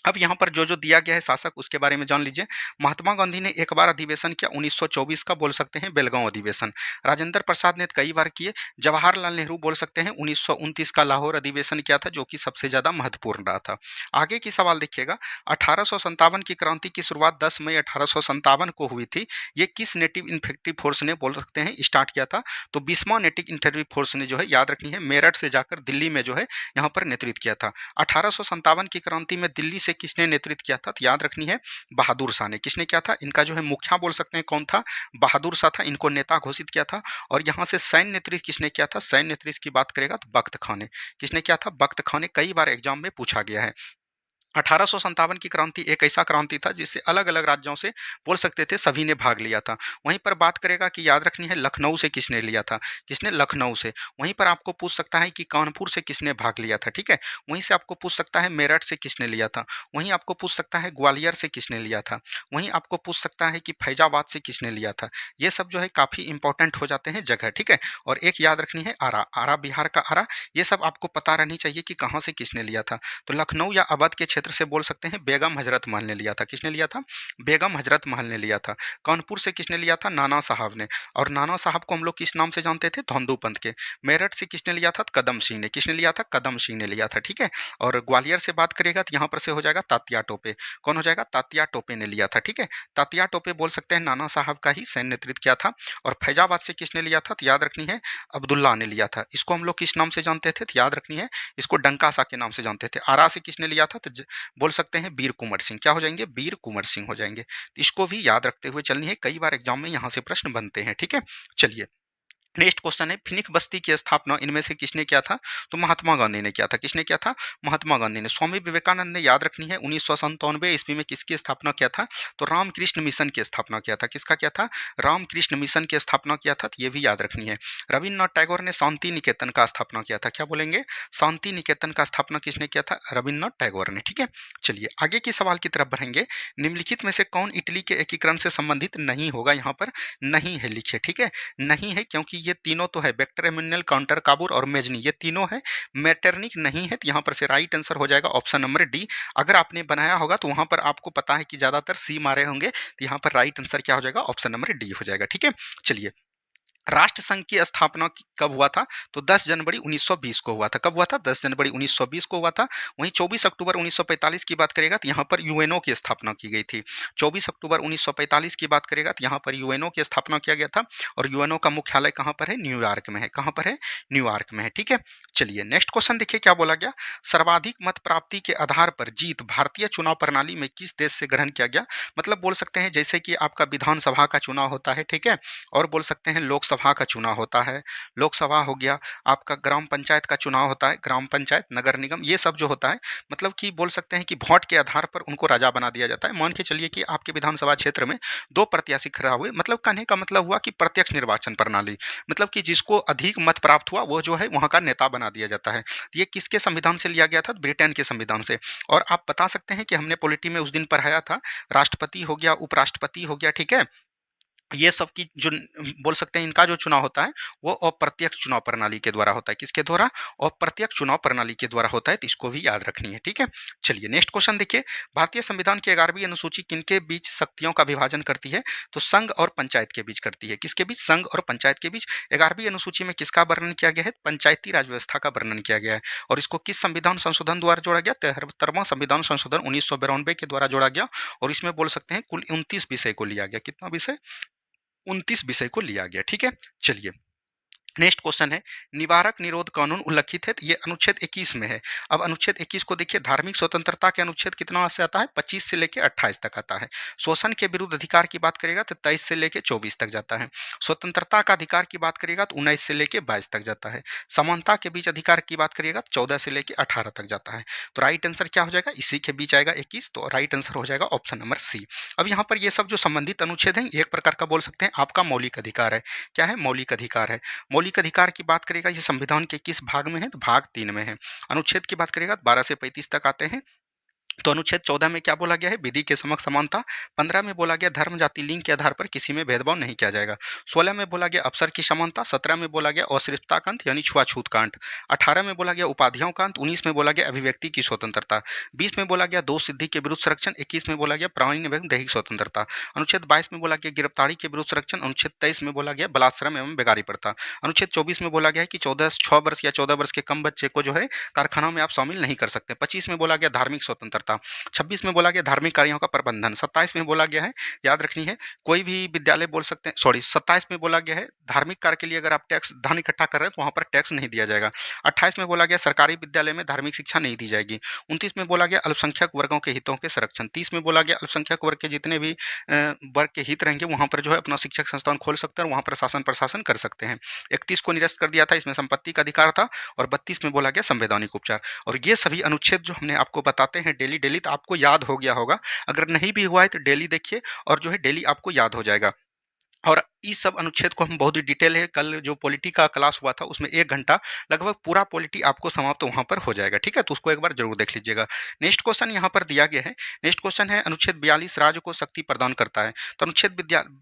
अब यहाँ पर जो दिया गया है शासक, उसके बारे में जान लीजिए। महात्मा गांधी ने एक बार अधिवेशन किया, 1924 का, बोल सकते हैं बेलगांव अधिवेशन। राजेंद्र प्रसाद ने कई बार किए। जवाहरलाल नेहरू बोल सकते हैं 1929 का लाहौर अधिवेशन किया था, जो कि सबसे ज्यादा महत्वपूर्ण रहा था। आगे की सवाल देखिएगा, 1857 की क्रांति की शुरुआत 10 मई 1857 को हुई थी। ये किस नेटिव इन्फेक्टिव फोर्स ने, बोल सकते हैं, स्टार्ट किया था? तो 20वां नेटिव इन्फेक्टिव फोर्स ने जो है, याद रखनी है, मेरठ से जाकर दिल्ली में जो है यहाँ पर नेतृत्व किया था। 1857 की क्रांति में दिल्ली से किसने नेतृत्व किया था? तो याद रखनी है, बहादुर शाह ने। किसने किया था? इनका जो है मुखिया बोल सकते हैं कौन था? बहादुर शाह था। इनको नेता घोषित किया था। और यहाँ से सैन्य नेतृत्व किसने किया था? सैन्य नेतृत्व की बात करेगा तो बख्त खां ने। किसने किया था? बख्त खां ने। कई बार एग्जाम में पूछा गया है। 1857 की क्रांति एक ऐसा क्रांति था जिससे अलग अलग राज्यों से, बोल सकते थे, सभी ने भाग लिया था। वहीं पर बात करेगा कि याद रखनी है, लखनऊ से किसने लिया था? किसने? लखनऊ से। वहीं पर आपको पूछ सकता है कि कानपुर से किसने भाग लिया था, ठीक है। वहीं से आपको पूछ सकता है मेरठ से किसने लिया था। वहीं आपको पूछ सकता है ग्वालियर से किसने लिया था। वहीं आपको पूछ सकता है कि फैजाबाद से किसने लिया था। ये सब जो है काफी इंपॉर्टेंट हो जाते हैं जगह, ठीक है। और एक याद रखनी है, आरा, आरा बिहार का आरा। ये सब आपको पता रहनी चाहिए कि कहाँ से किसने लिया था। तो लखनऊ या अवध के क्षेत्र से, बोल सकते हैं, बेगम हजरत महल ने लिया था। किसने लिया था? बेगम हजरत महल ने लिया था। कानपुर से किसने लिया था? नाना साहब ने। और नाना साहब को हम लोग किस नाम से जानते थे? धोंदू पंथ के। मेरठ से किसने लिया था? कदम सिंह ने। किसने लिया था? कदम सिंह ने लिया था, ठीक है। और ग्वालियर से बात करेगा तो यहाँ पर से हो जाएगा तात्या टोपे। कौन हो जाएगा? तात्या टोपे ने लिया था, ठीक है। तात्या टोपे, बोल सकते हैं, नाना साहब का ही सैन्य नेतृत्व किया था। और फैजाबाद से किसने लिया था? तो याद रखनी है, अब्दुल्ला ने लिया था। इसको हम लोग किस नाम से जानते थे? तो याद रखनी है, इसको डंकासा के नाम से जानते थे। आरा से किसने लिया था? तो बोल सकते हैं वीर कुंवर सिंह। क्या हो जाएंगे? वीर कुंवर सिंह हो जाएंगे। इसको भी याद रखते हुए चलनी है, कई बार एग्जाम में यहाँ से प्रश्न बनते हैं, ठीक है। चलिए, नेक्स्ट क्वेश्चन है, फिनिक्स बस्ती की स्थापना इनमें से किसने किया था? तो महात्मा गांधी ने किया था। किसने किया था? महात्मा गांधी ने। स्वामी विवेकानंद ने, याद रखनी है, 1997 ईस्वी में किसकी स्थापना किया था? तो रामकृष्ण मिशन की स्थापना किया था। किसका किया था? रामकृष्ण मिशन की स्थापना किया था, तो ये भी याद रखनी है। रविन्द्रनाथ टैगोर ने शांति निकेतन का स्थापना किया था। क्या बोलेंगे? शांति निकेतन का स्थापना किसने किया था? रविन्द्रनाथ टैगोर ने, ठीक है। चलिए आगे की सवाल की तरफ बढ़ेंगे। निम्नलिखित में से कौन इटली के एकीकरण से संबंधित नहीं होगा? यहाँ पर नहीं है लिखे, ठीक है। नहीं है क्योंकि ये तीनों तो है, वेक्टर एम्यूनल, काउंटर काबूर और मेजनी, ये तीनों है। मैटरनिक नहीं है, तो यहाँ पर से राइट आंसर हो जाएगा ऑप्शन नंबर डी। अगर आपने बनाया होगा तो वहां पर आपको पता है कि ज्यादातर सी मारे होंगे, तो यहाँ पर राइट आंसर क्या हो जाएगा? ऑप्शन नंबर डी हो जाएगा, ठीक है। चलिए, राष्ट्रसंघ की स्थापना कब हुआ था? तो 10 जनवरी 1920 को हुआ था। कब हुआ था? 10 जनवरी 1920 को हुआ था। वहीं 24 अक्टूबर 1945 की बात करेगा तो यहाँ पर यूएनओ की स्थापना की गई थी। 24 अक्टूबर 1945 की बात करेगा तो यहाँ पर यूएनओ की स्थापना किया गया था। और यूएनओ का मुख्यालय कहाँ पर है? न्यूयॉर्क में है। कहाँ पर है? न्यूयॉर्क में है, ठीक है। चलिए नेक्स्ट क्वेश्चन देखिए क्या बोला गया। सर्वाधिक मत प्राप्ति के आधार पर जीत भारतीय चुनाव प्रणाली में किस देश से ग्रहण किया गया? मतलब बोल सकते हैं जैसे कि आपका विधानसभा का चुनाव होता है, ठीक है, और बोल सकते हैं लोकसभा का चुनाव होता है। लोकसभा हो गया, आपका ग्राम पंचायत का चुनाव होता है, ग्राम पंचायत, नगर निगम, ये सब जो होता है, मतलब कि बोल सकते हैं कि वोट के आधार पर उनको राजा बना दिया जाता है। मान के चलिए कि आपके विधानसभा क्षेत्र में 2 प्रत्याशी खड़ा हुए, मतलब कहने का मतलब हुआ कि प्रत्यक्ष निर्वाचन प्रणाली, मतलब कि जिसको अधिक मत प्राप्त हुआ वो जो है वहां का नेता बना दिया जाता है। ये किसके संविधान से लिया गया था? ब्रिटेन के संविधान से। और आप बता सकते हैं कि हमने पॉलिटी में उस दिन पढ़ाया था, राष्ट्रपति हो गया, उपराष्ट्रपति हो गया, ठीक है, ये सब की जो बोल सकते हैं इनका जो चुनाव होता है वो अप्रत्यक्ष चुनाव प्रणाली के द्वारा होता है। किसके द्वारा? अप्रत्यक्ष चुनाव प्रणाली के द्वारा होता है, तो इसको भी याद रखनी है, ठीक है। चलिए नेक्स्ट क्वेश्चन देखिए, भारतीय संविधान की 11वीं अनुसूची किनके बीच शक्तियों का विभाजन करती है? तो संघ और पंचायत के बीच करती है। किसके बीच? संघ और पंचायत के बीच। 11वीं अनुसूची में किसका वर्णन किया गया है? पंचायती राज व्यवस्था का वर्णन किया गया है। और इसको किस संविधान संशोधन द्वारा जोड़ा गया? 73वां संविधान संशोधन 1992 के द्वारा जोड़ा गया। और इसमें बोल सकते हैं कुल 29 विषय को लिया गया। कितना विषय? 29 विषय को लिया गया, ठीक है। चलिए नेक्स्ट क्वेश्चन है, निवारक निरोध कानून उल्लिखित है, तो ये अनुच्छेद 21 में है। अब अनुच्छेद 21 को देखिए, धार्मिक स्वतंत्रता के अनुच्छेद कितना से आता है, 25 से लेके 28 तक आता है। शोषण के विरुद्ध अधिकार की बात करेगा तो 23 से लेके 24 तक जाता है। स्वतंत्रता का अधिकार की बात करेगा तो 19 से लेके 22 तक जाता है। समानता के बीच अधिकार की बात करिएगा तो 14 से लेके 18 तक जाता है। तो राइट आंसर क्या हो जाएगा, इसी के बीच आएगा 21, तो राइट आंसर हो जाएगा ऑप्शन नंबर सी। अब यहाँ पर ये सब जो संबंधित अनुच्छेद हैं, एक प्रकार का बोल सकते हैं आपका मौलिक अधिकार है। क्या है, मौलिक अधिकार है। मौलिक अधिकार की बात करेगा, ये संविधान के किस भाग में है, तो भाग 3 में है। अनुच्छेद की बात करेगा तो 12 से 35 तक आते हैं। तो अनुच्छेद 14 में क्या बोला गया है, विधि के समक्ष समानता। 15 में बोला गया धर्म जाति लिंग के आधार पर किसी में भेदभाव नहीं किया जाएगा। 16 में बोला गया अवसर की समानता। 17 में बोला गया अश्लीलता का अंत यानी छुआछूत का अंत। 18 में बोला गया उपाधियों का अंत। 19 में बोला गया अभिव्यक्ति की स्वतंत्रता। 20 में बोला गया दोष सिद्धि के विरुद्ध संरक्षण। 21 में बोला गया प्राणीन एवं दैहिक स्वतंत्रता। अनुच्छेद 22 में बोला गया गिरफ्तारी के विरुद्ध संरक्षण। अनुच्छेद 23 में बोला गया बलात्श्रम एवं बेगारी प्रथा। अनुच्छेद 24 में बोला गया है कि 6 वर्ष या 14 वर्ष के कम बच्चे को जो है कारखानों में आप शामिल नहीं कर सकते। 25 में बोला गया धार्मिक स्वतंत्रता। 26 में बोला गया धार्मिक कार्यों का प्रबंधन। 27 में बोला गया है, याद रखनी है, कोई भी विद्यालय बोल सकते हैं, सॉरी 27 में बोला गया है धार्मिक कार्य के लिए अगर आप टैक्स धन इकट्ठा कर रहे हैं तो वहां पर टैक्स नहीं दिया जाएगा। 28 में बोला गया सरकारी विद्यालय में धार्मिक शिक्षा नहीं दी जाएगी। 29 में बोला गया अल्पसंख्यक वर्गों के हितों के संरक्षण। 30 में बोला गया अल्पसंख्यक वर्ग के जितने भी वर्ग के हित रहेंगे वहां पर जो है अपना शिक्षक संस्थान खोल सकते हैं और वहां पर शासन प्रशासन कर सकते हैं। 31 को निरस्त कर दिया था, इसमें संपत्ति का अधिकार था। और 32 में बोला गया संवैधानिक उपचार। और ये सभी अनुच्छेद जो हमने आपको बताते हैं डेली डेली, तो आपको याद हो गया होगा। अगर नहीं भी हुआ है तो डेली देखिए और जो है डेली आपको याद हो जाएगा। और इस सब अनुच्छेद को हम बहुत ही डिटेल है, कल जो पॉलिटी का क्लास हुआ था उसमें 1 घंटा लगभग पूरा पॉलिटी आपको समाप्त वहाँ पर हो जाएगा, ठीक है? तो उसको एक बार जरूर देख लीजिएगा। नेक्स्ट क्वेश्चन यहाँ पर दिया गया है। नेक्स्ट क्वेश्चन है अनुच्छेद 42 राज्य को शक्ति प्रदान करता है। तो अनुच्छेद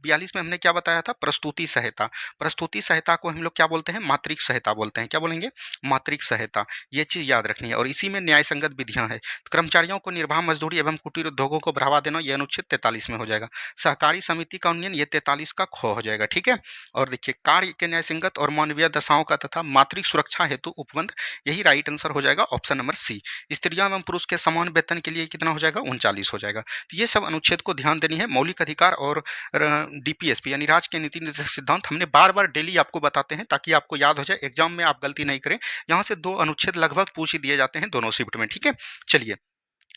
42 में हमने क्या बताया था, प्रस्तुति सहायता। प्रस्तुति सहायता को हम लोग क्या बोलते हैं, मातृक सहायता बोलते हैं। क्या बोलेंगे, मातृक सहायता। ये चीज़ याद रखनी है। और इसी में न्याय संगत विधियाँ हैं। कर्मचारियों को निर्वाह मजदूरी एवं कुटीर उद्योगों को बढ़ावा देना, यह अनुच्छेद 43 में हो जाएगा। सहकारी समिति का उन्नयन, ये 43 का ख हो जाएगा, ठीक है? और देखिए कार्य के न्याय संगत और मानवीय दशाओं का तथा मातृक सुरक्षा हेतु उपबंध, यही राइट आंसर हो जाएगा ऑप्शन नंबर सी। स्त्रियों एवं पुरुष के समान वेतन के लिए कितना हो जाएगा, 39 हो जाएगा। तो ये सब अनुच्छेद को ध्यान देनी है। मौलिक अधिकार और डीपीएसपी यानी राज्य के नीति निर्देशक सिद्धांत हमने बार बार डेली आपको बताते हैं ताकि आपको याद हो जाए, एग्जाम में आप गलती नहीं करें। यहाँ से 2 अनुच्छेद लगभग पूछ ही दिए जाते हैं दोनों शिफ्ट में, ठीक है? चलिए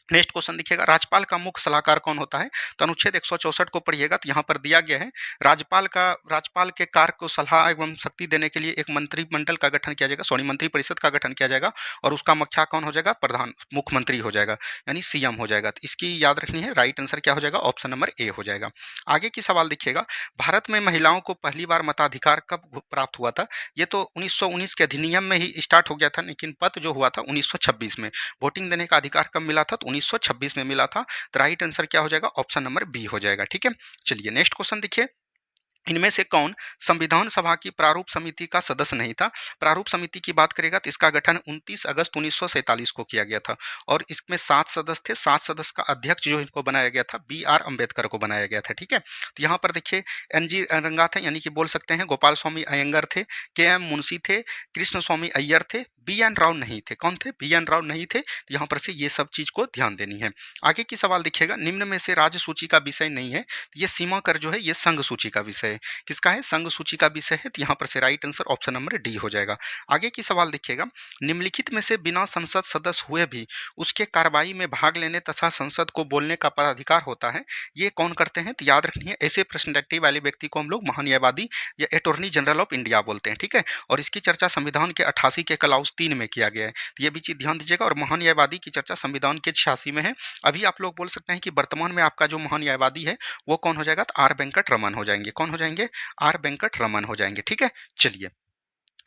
नेक्स्ट क्वेश्चन देखिएगा, राज्यपाल का मुख्य सलाहकार कौन होता है? तो अनुच्छेद 164 को पढ़िएगा तो यहाँ पर दिया गया है राज्यपाल के कार्य को सलाह एवं शक्ति देने के लिए एक मंत्रिमंडल का गठन किया जाएगा, सॉरी मंत्रिपरिषद का गठन किया जाएगा। और उसका मुखिया कौन हो जाएगा, प्रधान मुख्यमंत्री हो जाएगा यानी सीएम हो जाएगा। तो इसकी याद रखनी है, राइट आंसर क्या हो जाएगा, ऑप्शन नंबर ए हो जाएगा। आगे की सवाल देखिएगा, भारत में महिलाओं को पहली बार मताधिकार कब प्राप्त हुआ था? ये तो 1919 के अधिनियम में ही स्टार्ट हो गया था, लेकिन पद जो हुआ था 1926 में। वोटिंग देने का अधिकार कब मिला था, तो 1926 में मिला था। तो राइट आंसर क्या हो जाएगा, ऑप्शन नंबर बी हो जाएगा, ठीक है? चलिए नेक्स्ट क्वेश्चन देखिए, इनमें से कौन संविधान सभा की प्रारूप समिति का सदस्य नहीं था? प्रारूप समिति की बात करेगा तो इसका गठन 29 अगस्त 1947 को किया गया था। और इसमें 7 सदस्य थे। 7 सदस्य का अध्यक्ष जो इनको बनाया गया था, बी.आर. अम्बेडकर को बनाया गया था, ठीक है? तो यहाँ पर देखिए एन.जी. रंगा थे, यानी कि बोल सकते हैं गोपाल स्वामी अयंगर थे, के.एम. मुंशी थे, कृष्ण स्वामी अय्यर थे, बी.एन. राव नहीं थे। कौन थे, बी.एन. राव नहीं थे। तो यहाँ पर से ये सब चीज को ध्यान देनी है। आगे की सवाल देखिएगा, निम्न में से राज्य सूची का विषय नहीं है। ये सीमा कर जो है ये संघ सूची का विषय है। किसका है, संघ सूची का विषय है। तो यहाँ पर से right answer option number D हो जाएगा। आगे की सवाल देखिएगा, निम्नलिखित में से बिना संसद सदस्य हुए भी उसके कार्रवाई में भाग लेने तथा संसद को बोलने का पदाधिकार होता है, ये कौन करते हैं? तो याद रखनी है, ऐसे पर्सनैलिटी वाले व्यक्ति को हम लोग महान्यायवादी या अटॉर्नी जनरल ऑफ इंडिया बोलते हैं, ठीक है? और इसकी चर्चा संविधान के 88 के क्लाउज 3 में किया गया है। तो ये भी चीज ध्यान दीजिएगा। और महान्यायवादी की चर्चा संविधान के 86 में है। अभी आप लोग बोल सकते हैं कि वर्तमान में आपका जो महान्यायवादी है वो कौन हो जाएगा, तो आर वेंकट रमन हो जाएंगे। कौन हो जाएंगे, आर वेंकट रमन हो जाएंगे, ठीक है? चलिए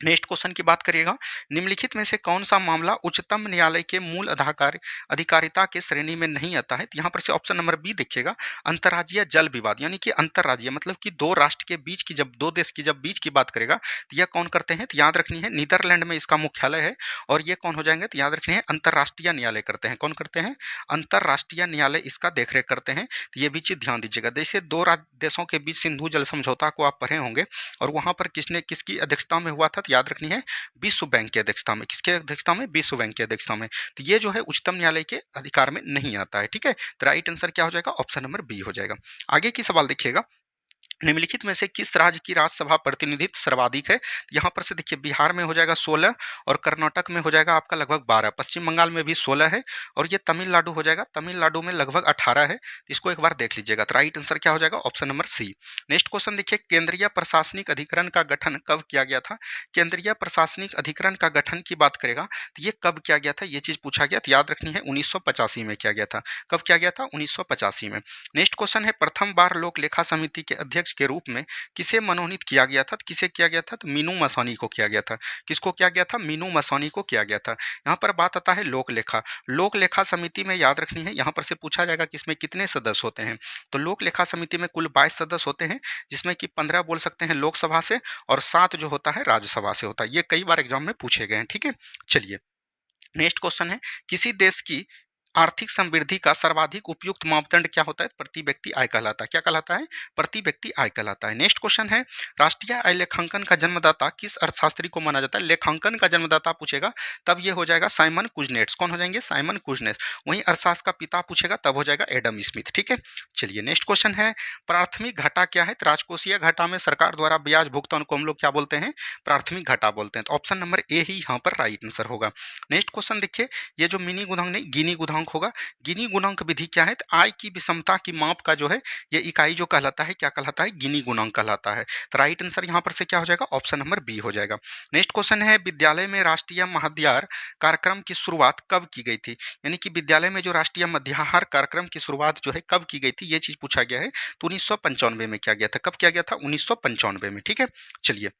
नेक्स्ट क्वेश्चन की बात करिएगा, निम्नलिखित में से कौन सा मामला उच्चतम न्यायालय के मूल अधिकारिता के श्रेणी में नहीं आता है? तो यहाँ पर से ऑप्शन नंबर बी देखिएगा, अंतर्राज्यीय जल विवाद, यानी कि अंतर्राज्यीय मतलब कि दो राष्ट्र के बीच की, जब दो देश की जब बीच की बात करेगा तो यह कौन करते हैं? तो याद रखनी है, नीदरलैंड में इसका मुख्यालय है। और ये कौन हो जाएंगे? तो याद रखनी है, अंतर्राष्ट्रीय न्यायालय करते हैं। कौन करते हैं? अंतर्राष्ट्रीय न्यायालय इसका देखरेख करते हैं। तो ये भी चीज ध्यान दीजिएगा। जैसे दो देशों के बीच सिंधु जल समझौता को आप पढ़े होंगे, और वहां पर किसकी अध्यक्षता में हुआ था? तो याद रखनी है, विश्व बैंक की अध्यक्षता में। किसके अध्यक्षता में? विश्व बैंक की अध्यक्षता में। तो ये जो है उच्चतम न्यायालय के अधिकार में नहीं आता है, ठीक है? तो राइट आंसर क्या हो जाएगा, ऑप्शन नंबर बी हो जाएगा। आगे की सवाल देखिएगा, निम्नलिखित में से किस राज्य की राज्यसभा प्रतिनिधित्व सर्वाधिक है? यहाँ पर से देखिए बिहार में हो जाएगा 16 और कर्नाटक में हो जाएगा आपका लगभग 12, पश्चिम बंगाल में भी 16 है और ये तमिलनाडु हो जाएगा, तमिलनाडु में लगभग 18 है। इसको एक बार देख लीजिएगा। तो राइट आंसर क्या हो जाएगा? Option number C. Next question देखिए, केंद्रीय प्रशासनिक अधिकरण का गठन कब किया गया था? केंद्रीय प्रशासनिक अधिकरण का गठन की बात करेगा तो ये कब किया गया था, ये चीज पूछा गया। तो याद रखनी है 1985 में किया गया था। कब किया गया था? 1985 में। नेक्स्ट क्वेश्चन है, प्रथम बार लोक लेखा समिति के अध्यक्ष के रूप में किसे मनोनीत किया गया था? किसे किया गया था? तो मीनू मसानी को किया गया था। किसको किया गया था? मीनू मसानी को किया गया था। यहाँ पर बात आता है लोक लेखा। लोक लेखा समिति में याद रखनी है, यहाँ पर से पूछा जाएगा कि इसमें कितने सदस्य होते हैं। तो लोक लेखा समिति में कुल 22 सदस्य होते हैं, जिसमें कि 15 बोल सकते हैं लोकसभा से और 7 जो होता है राज्यसभा से होता है। ये कई बार एग्जाम में पूछे गए हैं। ठीक है, चलिए नेक्स्ट क्वेश्चन है, किसी देश की आर्थिक समृद्धि का सर्वाधिक उपयुक्त मापदंड क्या होता है? प्रति व्यक्ति आय कहलाता है। क्या कहलाता है? प्रति व्यक्ति आय कहलाता है। नेक्स्ट क्वेश्चन है, राष्ट्रीय आय लेखांकन का जन्मदाता किस अर्थशास्त्री को माना जाता है? लेखांकन का जन्मदाता पूछेगा तब ये हो जाएगा साइमन कुजनेट्स। कौन हो जाएंगे? Simon Kuznets. वहीं अर्थशास्त्र का पिता पूछेगा तब हो जाएगा एडम स्मिथ। ठीक है, चलिए नेक्स्ट क्वेश्चन है, प्राथमिक घाटा क्या है? तो राजकोषीय घाटा में सरकार द्वारा ब्याज भुगतान को हम लोग क्या बोलते हैं? प्राथमिक घाटा बोलते हैं। तो ऑप्शन नंबर ए ही यहाँ पर राइट आंसर होगा। नेक्स्ट क्वेश्चन देखिए, ये जो मिनी गुणांक नहीं गिनी गुणांक होगा। गिनी गुणांक विधि क्या है? तो आय की विषमता की माप का जो है ये इकाई जो कहलाता है क्या कहलाता है? गिनी गुणांक कहलाता है। तो राइट आंसर यहाँ पर से क्या हो जाएगा? ऑप्शन नंबर बी हो जाएगा। नेक्स्ट क्वेश्चन है, विद्यालय में राष्ट्रीय मध्याह्न कार्यक्रम की शुरुआत कब की गई थी? यानी कि विद्यालय में जो राष्ट्रीय मध्याह्न कार्यक्रम की शुरुआत जो है कब की गई थी, ये चीज पूछा गया है। तो 1995 में किया गया था। कब किया गया था? 1995 में। ठीक है, चलिए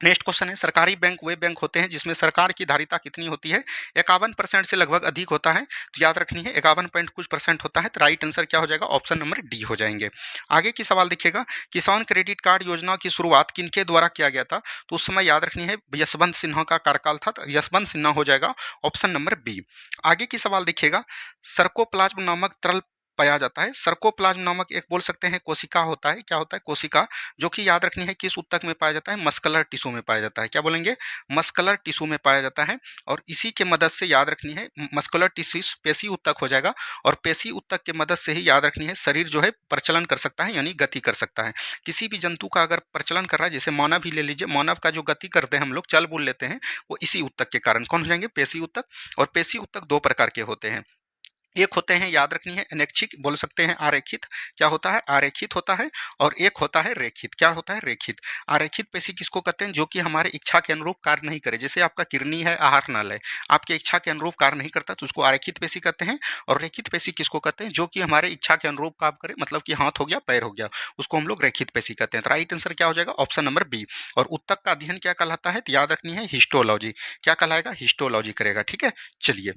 नेक्स्ट क्वेश्चन है, सरकारी बैंक वे बैंक होते हैं जिसमें सरकार की धारिता कितनी होती है? 51% से लगभग अधिक होता है। तो याद रखनी है 51 पॉइंट कुछ परसेंट होता है। तो राइट आंसर क्या हो जाएगा? ऑप्शन नंबर डी हो जाएंगे। आगे की सवाल देखिएगा, किसान क्रेडिट कार्ड योजना की शुरुआत किनके द्वारा किया गया था? तो उस समय याद रखनी है यशवंत सिन्हा का कार्यकाल था। तो यशवंत सिन्हा हो जाएगा ऑप्शन नंबर बी। आगे की सवाल देखिएगा, सर्कोप्लाज्म नामक तरल पाया जाता है। सर्कोप्लाज्म नामक एक बोल सकते हैं कोशिका होता है। क्या होता है? कोशिका, जो कि याद रखनी है किस ऊतक में पाया जाता है? मस्कुलर टिश्यू में पाया जाता है। क्या बोलेंगे? मस्कुलर टिश्यू में पाया जाता है। और इसी के मदद से याद रखनी है मस्कुलर टिश्यू पेशी ऊतक हो जाएगा और पेशी ऊतक के मदद से ही याद रखनी है शरीर जो है प्रचलन कर सकता है, यानी गति कर सकता है। किसी भी जंतु का अगर प्रचलन कर रहा है, जैसे मानव ही ले लीजिए, मानव का जो गति करते हैं हम लोग, चल बुल लेते हैं, वो इसी ऊतक के कारण। कौन हो जाएंगे? पेशी ऊतक। और पेशी ऊतक दो प्रकार के होते हैं। एक होते हैं याद रखनी है अनैच्छिक, बोल सकते हैं आरेखित। क्या होता है? आरेखित होता है। और एक होता है रेखित। क्या होता है? रेखित। आरेखित पेशी किसको कहते हैं? जो कि हमारे इच्छा के अनुरूप कार्य नहीं करे। जैसे आपका किडनी है, आहार नल है, आपके इच्छा के अनुरूप कार्य नहीं करता तो उसको आरेखित पेशी कहते हैं। और रेखित पेशी किसको कहते हैं? जो कि हमारे इच्छा के अनुरूप काम करे, मतलब कि हाथ हो गया, पैर हो गया, उसको हम लोग रेखित पेशी कहते हैं। तो राइट आंसर क्या हो जाएगा? Option number B. और उत्तक का अध्ययन क्या कहलाता है? तो याद रखनी है हिस्टोलॉजी। क्या कहलाएगा? हिस्टोलॉजी करेगा। ठीक है, चलिए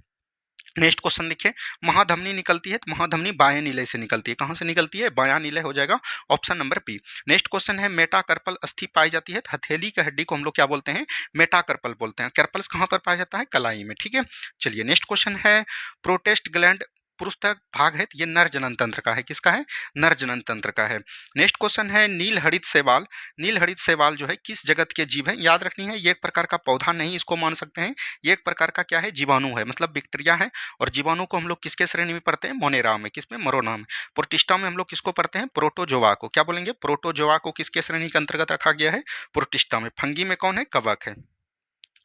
नेक्स्ट क्वेश्चन देखिए, महाधमनी निकलती है तो महाधमनी बाएं नीले से निकलती है। कहां से निकलती है? बायां नीले हो जाएगा option number B. Next question है, मेटाकार्पल अस्थि पाई जाती है तो हथेली की हड्डी को हम लोग क्या बोलते हैं? मेटाकार्पल बोलते हैं। कार्पल्स कहां पर पाया जाता है? कलाई में। ठीक है, चलिए नेक्स्ट क्वेश्चन है, प्रोटेस्ट ग्लैंड पुरुष तक भाग है तो ये नर जनन तंत्र का है। किसका है? नर जनन तंत्र का है। नेक्स्ट क्वेश्चन है, नील हरित शैवाल। नील हरित शैवाल जो है किस जगत के जीव है? याद रखनी है ये एक प्रकार का पौधा नहीं इसको मान सकते हैं, ये एक प्रकार का क्या है? जीवाणु है, मतलब बैक्टीरिया है। और जीवाणु को हम लोग किसके श्रेणी में पढ़ते हैं? मोनेरा में। किसमें? मोरोना में। प्रोटिस्टा में हम लोग किसको पढ़ते हैं? प्रोटोजोआ को। क्या बोलेंगे? प्रोटोजोआ को किसके श्रेणी के अंतर्गत रखा गया है? प्रोटिस्टा में। फंगी में कौन है? कवक है।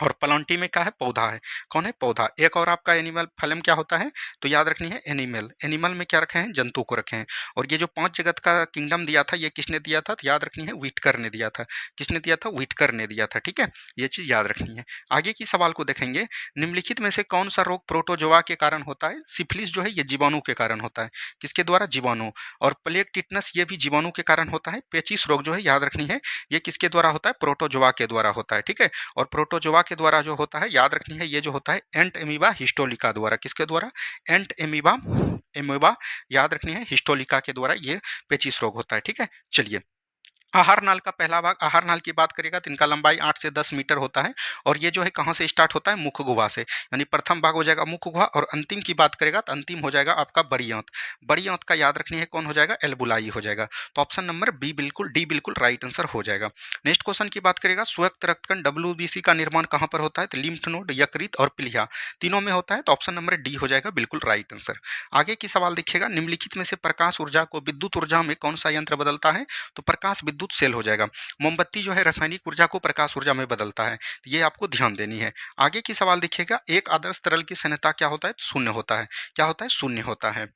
और प्लांटी में क्या है? पौधा है। कौन है? पौधा। एक और आपका एनिमल फलम क्या होता है? तो याद रखनी है एनिमल। एनिमल में क्या रखे हैं? जंतु को रखे हैं। और ये जो 5 जगत का किंगडम दिया था, ये किसने दिया था? तो याद रखनी है व्हिटकर ने दिया था। किसने दिया था? व्हिटकर ने दिया था। ठीक है, ये चीज याद रखनी है। आगे की सवाल को देखेंगे, निम्नलिखित में से कौन सा रोग प्रोटोजोआ के कारण होता है? सिफिलिस जो है ये जीवाणु के कारण होता है। किसके द्वारा? जीवाणु। और प्लेग टिटनस ये भी जीवाणु के कारण होता है। पेचिस रोग जो है याद रखनी है ये किसके द्वारा होता है? प्रोटोजोआ के द्वारा होता है। ठीक है, और प्रोटोजोआ के द्वारा जो होता है याद रखनी है ये जो होता है एंट एमीबा हिस्टोलिका द्वारा। किसके द्वारा? एंट एमीबा एमीबा याद रखनी है हिस्टोलिका के द्वारा ये पेचिस रोग होता है। ठीक है, चलिए आहार नाल का पहला भाग, आहार नाल की बात करेगा तो इनका लंबाई 8 से 10 मीटर होता है और ये जो है कहाँ से स्टार्ट होता है, मुख गुहा से, यानी प्रथम भाग हो जाएगा मुख गुहा और अंतिम की बात करेगा तो अंतिम हो जाएगा आपका बड़ी आंत। बड़ी आंत का याद रखनी है कौन हो जाएगा, एल्बुलाई हो जाएगा। तो ऑप्शन नंबर बी बिल्कुल, डी बिल्कुल राइट आंसर हो जाएगा। नेक्स्ट क्वेश्चन की बात करेगा, स्वस्थ रक्तकण डब्ल्यूबीसी का निर्माण कहाँ पर होता है, तो लिम्फ नोड, यकृत और प्लीहा तीनों में होता है। तो ऑप्शन नंबर डी हो जाएगा बिल्कुल राइट आंसर। आगे की सवाल देखिएगा, निम्नलिखित में से प्रकाश ऊर्जा को विद्युत ऊर्जा में कौन सा यंत्र बदलता है, तो प्रकाश विद्युत सेल हो जाएगा। मोमबत्ती जो है रासायनिक ऊर्जा को प्रकाश ऊर्जा में बदलता है, तो ये आपको ध्यान देनी है। आगे की सवाल देखिएगा, एक आदर्श तरल की सांद्रता क्या होता है, शून्य होता है। क्या होता है, शून्य होता है।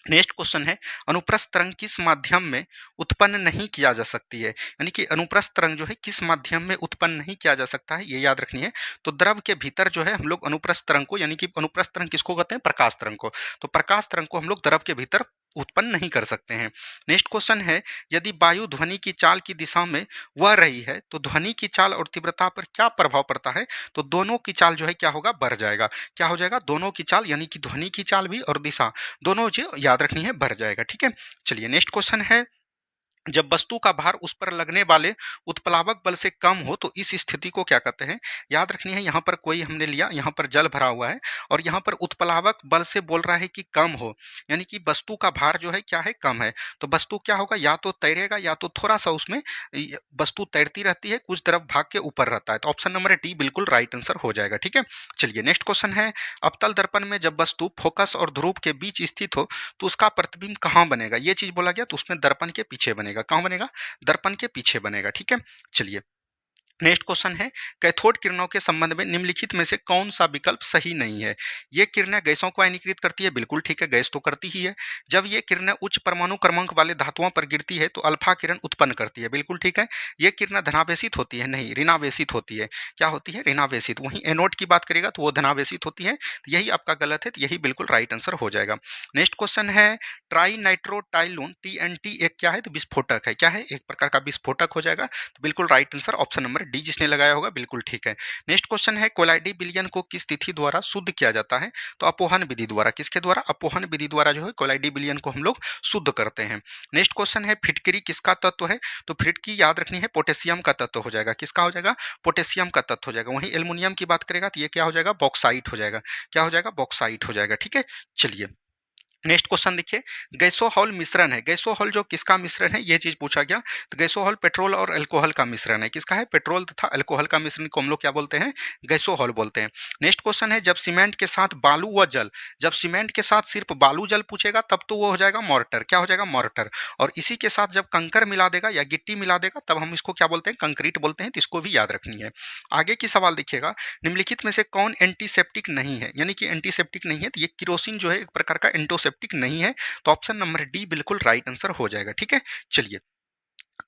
नेक्स्ट क्वेश्चन है, अनुप्रस्थ तरंग किस माध्यम में उत्पन्न नहीं किया जा सकती है, यानी कि अनुप्रस्थ तरंग जो है किस माध्यम में उत्पन्न नहीं किया जा सकता है, ये याद रखनी है। तो द्रव के भीतर जो है हम लोग अनुप्रस्थ तरंग को, यानी कि अनुप्रस्थ तरंग किसको कहते हैं, प्रकाश तरंग को, तो प्रकाश तरंग को हम लोग द्रव के भीतर उत्पन्न नहीं कर सकते हैं। नेक्स्ट क्वेश्चन है, यदि वायु ध्वनि की चाल की दिशा में वह रही है तो ध्वनि की चाल और तीव्रता पर क्या प्रभाव पड़ता है, तो दोनों की चाल जो है क्या होगा, बढ़ जाएगा। क्या हो जाएगा, दोनों की चाल, यानी कि ध्वनि की चाल भी और दिशा दोनों जो याद रखनी है, बढ़ जाएगा। ठीक है, चलिए नेक्स्ट क्वेश्चन है, जब वस्तु का भार उस पर लगने वाले उत्प्लावक बल से कम हो तो इस स्थिति को क्या कहते हैं, याद रखनी है। यहाँ पर कोई हमने लिया, यहाँ पर जल भरा हुआ है और यहाँ पर उत्प्लावक बल से बोल रहा है कि कम हो, यानी कि वस्तु का भार जो है क्या है, कम है। तो वस्तु क्या होगा, या तो तैरेगा या तो थोड़ा सा उसमें वस्तु तैरती रहती है, कुछ तरफ भाग के ऊपर रहता है। तो ऑप्शन नंबर डी बिल्कुल राइट आंसर हो जाएगा। ठीक है, चलिए नेक्स्ट क्वेश्चन है, अवतल दर्पण में जब वस्तु फोकस और ध्रुव के बीच स्थित हो तो उसका प्रतिबिंब कहाँ बनेगा, ये चीज बोला गया, तो उसमें दर्पण के पीछे बनेगा। कहाँ बनेगा, दर्पण के पीछे बनेगा। ठीक है, चलिए नेक्स्ट क्वेश्चन है, कैथोड किरणों के संबंध में निम्नलिखित में से कौन सा विकल्प सही नहीं है। ये किरणें गैसों को आयनीकृत करती है, बिल्कुल ठीक है, गैस तो करती ही है। जब ये किरणें उच्च परमाणु क्रमांक वाले धातुओं पर गिरती है तो अल्फा किरण उत्पन्न करती है, बिल्कुल ठीक है। ये किरणें धनावेशित होती है, नहीं ऋणावेशित होती है। क्या होती है, ऋणावेशित। वहीं एनोड की बात करेगा तो वो धनावेशित होती है, तो यही आपका गलत है, तो यही बिल्कुल राइट आंसर हो जाएगा। नेक्स्ट क्वेश्चन है, ट्राई नाइट्रोटाइलून टीएनटी एक क्या है, तो विस्फोटक है। क्या है, एक प्रकार का विस्फोटक हो जाएगा। तो बिल्कुल right answer option number D, जिसने लगाया होगा बिल्कुल ठीक है। नेक्स्ट क्वेश्चन है, कोलाइडी विलयन को किस तिथि द्वारा शुद्ध किया जाता है, तो अपोहन विधि द्वारा। किसके द्वारा, अपोहन विधि द्वारा जो है कोलाइडी विलयन को हम लोग शुद्ध करते हैं। नेक्स्ट क्वेश्चन है, फिटकरी किसका तत्व है, तो फिटकी याद रखनी है पोटेशियम का तत्व हो जाएगा। किसका हो जाएगा, पोटेशियम का तत्व हो जाएगा। वहीं एल्युमिनियम की बात करेगा तो ये क्या हो जाएगा, बॉक्साइट हो जाएगा। क्या हो जाएगा, बॉक्साइट हो जाएगा। ठीक है, चलिए नेक्स्ट क्वेश्चन देखिए, गैसोहॉल मिश्रण है। गैसोहॉल जो किसका मिश्रण है, ये चीज पूछा गया। तो गैसोहॉल पेट्रोल और अल्कोहल का मिश्रण है। किसका है, पेट्रोल तथा अल्कोहल का मिश्रण को हम लोग क्या बोलते हैं, गैसोहॉल बोलते हैं। नेक्स्ट क्वेश्चन है, जब सीमेंट के साथ बालू व जल, जब सीमेंट के साथ सिर्फ बालू जल पूछेगा तब तो वो हो जाएगा मॉर्टर। क्या हो जाएगा, मॉर्टर। और इसी के साथ जब कंकर मिला देगा या गिट्टी मिला देगा तब हम इसको क्या बोलते हैं, कंक्रीट बोलते हैं। तो इसको भी याद रखनी है। आगे की सवाल देखिएगा, निम्नलिखित में से कौन एंटीसेप्टिक नहीं है, यानी कि एंटीसेप्टिक नहीं है, तो ये किरोसिन जो है एक प्रकार का एंटोसेप्टिक नहीं है। तो ऑप्शन नंबर डी बिल्कुल राइट आंसर हो जाएगा। ठीक है, चलिए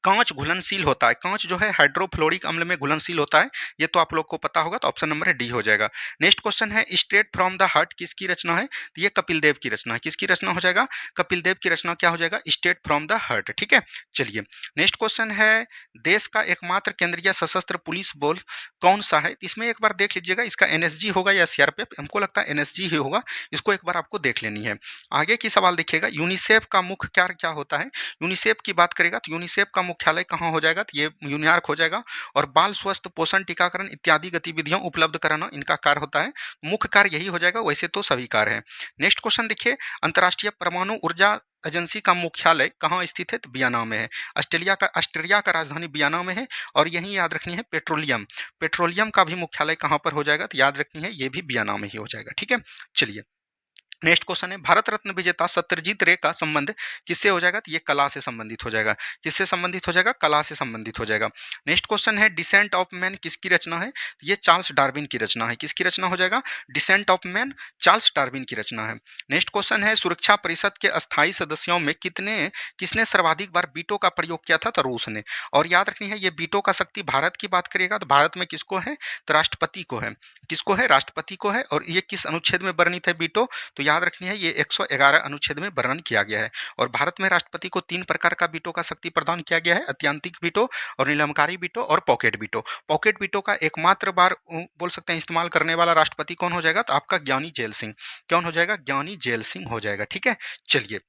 कांच घुलनशील होता है, कांच जो है हाइड्रोफ्लोरिक अम्ल में घुलनशील होता है, ये तो आप लोग को पता होगा। तो ऑप्शन नंबर डी हो जाएगा। नेक्स्ट क्वेश्चन है, स्ट्रेट फ्रॉम द हार्ट किसकी रचना है, तो ये कपिल देव की रचना है। किसकी रचना हो जाएगा, कपिल देव की रचना क्या हो जाएगा, स्ट्रेट फ्रॉम द हार्ट। ठीक है, चलिए नेक्स्ट क्वेश्चन है, देश का एकमात्र केंद्रीय सशस्त्र पुलिस बल कौन सा है, इसमें एक बार देख लीजिएगा, इसका एनएसजी होगा या सीआरपीएफ, हमको लगता है एनएसजी ही होगा। इसको एक बार आपको देख लेनी है। आगे की सवाल देखिएगा, यूनिसेफ का मुख्य कार्य क्या होता है। यूनिसेफ की बात करेगा तो यूनिसेफ का मुख्यालय कहाँ हो जाएगा, तो ये न्यूयॉर्क हो जाएगा। और बाल स्वस्थ पोषण टीकाकरण इत्यादि गतिविधियों उपलब्ध कराना इनका कार्य होता है। मुख्य कार्य यही हो जाएगा, वैसे तो सभी कार्य हैं। नेक्स्ट क्वेश्चन देखिए, अंतर्राष्ट्रीय परमाणु ऊर्जा एजेंसी का मुख्यालय कहाँ स्थित है, तो बियाना में है। ऑस्ट्रेलिया का राजधानी बियाना में है। और यही याद रखनी है, पेट्रोलियम, पेट्रोलियम का भी मुख्यालय कहाँ पर हो जाएगा, तो याद रखनी है ये भी बियाना में ही हो जाएगा। ठीक है, चलिए नेक्स्ट क्वेश्चन है, भारत रत्न विजेता सत्यजीत रे का संबंध किससे हो जाएगा, तो ये कला से संबंधित हो जाएगा। किससे संबंधित हो जाएगा, कला से संबंधित हो जाएगा। नेक्स्ट क्वेश्चन है, डिसेंट ऑफ मैन किसकी रचना है, तो ये चार्ल्स डार्विन की रचना है। किसकी रचना हो जाएगा, descent of man Charles Darwin की रचना है। नेक्स्ट क्वेश्चन है, सुरक्षा परिषद के अस्थायी सदस्यों में किसने सर्वाधिक बार वीटो का प्रयोग किया था, तो रूस ने। और याद रखनी है, ये वीटो का शक्ति भारत की बात करेगा तो भारत में किसको है, तो राष्ट्रपति को है। किसको है, राष्ट्रपति को है। और ये किस अनुच्छेद में वर्णित है वीटो, तो याद रखनी है ये 111 अनुच्छेद में वर्णन किया गया है। और भारत में राष्ट्रपति को 3 प्रकार का वीटो का शक्ति प्रदान किया गया है, अत्यंतिक वीटो और निलंबकारी वीटो और पॉकेट वीटो। पॉकेट वीटो का एकमात्र बार बोल सकते हैं इस्तेमाल करने वाला राष्ट्रपति कौन हो जाएगा, तो आपका ज्ञानी जेल सिंह। कौन हो जाएगा, ज्ञानी जेल सिंह हो जाएगा। ठीक है, चलिए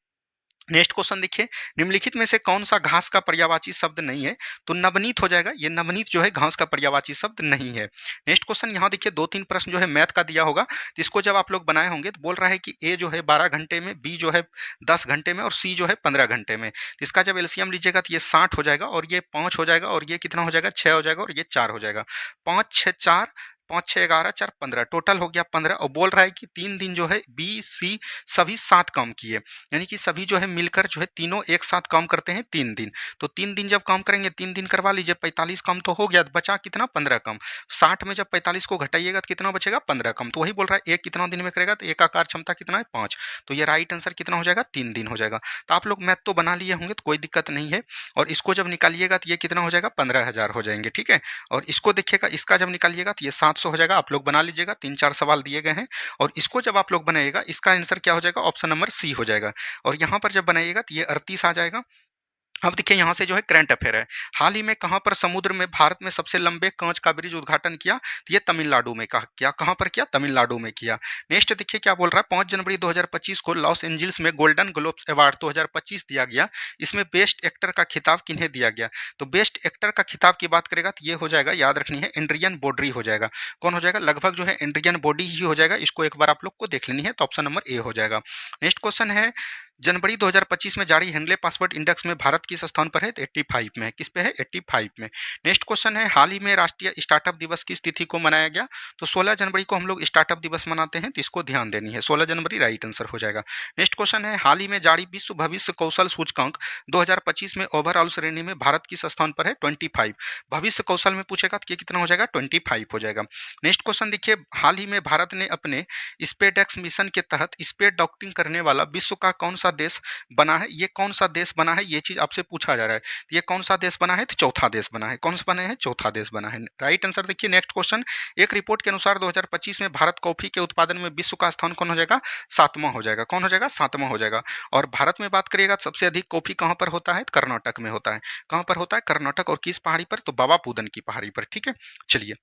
नेक्स्ट क्वेश्चन देखिए, निम्नलिखित में से कौन सा घास का पर्यायवाची शब्द नहीं है? तो नवनीत हो जाएगा। ये नवनीत जो है घास का पर्यायवाची शब्द नहीं है। नेक्स्ट क्वेश्चन यहाँ देखिए, 2-3 प्रश्न जो है मैथ का दिया होगा, तो इसको जब आप लोग बनाए होंगे तो बोल रहा है कि ए जो है 12 घंटे में, बी जो है 10 घंटे में और सी जो है 15 घंटे में। तो इसका जब एलसीएम लीजिएगा तो ये 60 हो जाएगा और ये 5 हो जाएगा और ये कितना हो जाएगा? 6 हो जाएगा और ये 4 हो जाएगा। 5, 6, 4, 5, 6, 11, 4, 15 टोटल हो गया 15 और बोल रहा है कि 3 दिन जो है बी, सी सभी 7 काम किए। यानी कि सभी जो है मिलकर जो है तीनों एक साथ काम करते हैं 3 दिन। तो 3 दिन जब काम करेंगे, 3 दिन करवा लीजिए, 45 काम तो हो गया, बचा कितना? 15 काम। 60 में जब 45 को घटाइएगा तो कितना बचेगा? 15 काम। तो वही बोल रहा है एक कितना दिन में करेगा, तो एक आकार क्षमता कितना है? 5। तो ये राइट आंसर कितना हो जाएगा? 3 दिन हो जाएगा। तो आप लोग मैथ तो बना लिए होंगे तो कोई दिक्कत नहीं है, और इसको जब निकालिएगा तो ये कितना हो जाएगा? 15,000 हो जाएंगे, ठीक है। और इसको देखिएगा, इसका जब निकालिएगा तो ये 700 हो जाएगा। आप लोग बना लीजिएगा, 3-4 सवाल दिए गए हैं। और इसको जब आप लोग बनाइएगा, इसका आंसर क्या हो जाएगा? ऑप्शन नंबर सी हो जाएगा। और यहाँ पर जब बनाइएगा तो ये 38 आ जाएगा। अब देखिए यहाँ से जो है करंट अफेयर है, हाल ही में कहाँ पर समुद्र में भारत में सबसे लंबे कांच का ब्रिज उद्घाटन किया? तो ये तमिलनाडु में किया। कहाँ पर किया? तमिलनाडु में किया। नेक्स्ट देखिए क्या बोल रहा है, 5 जनवरी 2025 को लॉस एंजल्स में गोल्डन ग्लोब अवार्ड 2025 दिया गया। इसमें बेस्ट एक्टर का खिताब किन्हें दिया गया? तो बेस्ट एक्टर का खिताब की बात करेगा तो ये हो जाएगा, याद रखनी है, एंड्रियन बॉड्री हो जाएगा। कौन हो जाएगा? लगभग जो है एंड्रियन बॉडी ही हो जाएगा। इसको एक बार आप लोग को देख लेनी है, तो ऑप्शन नंबर ए हो जाएगा। नेक्स्ट क्वेश्चन है, जनवरी 2025 में जारी हेनले पासवर्ड इंडेक्स में भारत किस स्थान पर है? तो 85 में है। किस पे है? 85 में। नेक्स्ट क्वेश्चन है, हाल ही में राष्ट्रीय स्टार्टअप दिवस किस तिथि को मनाया गया? तो 16 जनवरी को हम लोग स्टार्टअप दिवस मनाते हैं, तो इसको ध्यान देनी है। 16 जनवरी राइट आंसर हो जाएगा। नेक्स्ट क्वेश्चन है, हाल ही में जारी विश्व भविष्य कौशल सूचकांक 2025 में ओवरऑल श्रेणी में भारत किस स्थान पर है? 25। भविष्य कौशल में पूछेगा तो ये कितना हो जाएगा? 25 हो जाएगा। नेक्स्ट क्वेश्चन देखिए, हाल ही में भारत ने अपने स्पेसएक्स मिशन के तहत स्पेस डॉकिंग करने वाला विश्व का कौन सा देश बना है? ये कौन सा देश बना है, ये चीज आपसे पूछा जा रहा है। ये कौन सा देश बना है? तो चौथा देश बना है। कौन सा बना है? चौथा देश बना है। राइट आंसर देखिए। नेक्स्ट क्वेश्चन, एक रिपोर्ट के अनुसार 2025 में भारत कॉफी के उत्पादन में विश्व का स्थान कौन हो जाएगा? 7वां हो जाएगा। कौन हो जाएगा? 7वां हो जाएगा। और भारत में बात करिएगा तो सबसे अधिक कॉफी कहाँ पर होता है? कर्नाटक में होता है। कहाँ पर होता है? कर्नाटक। और किस पहाड़ी पर? तो बाबा पूदन की पहाड़ी पर, ठीक है। चलिए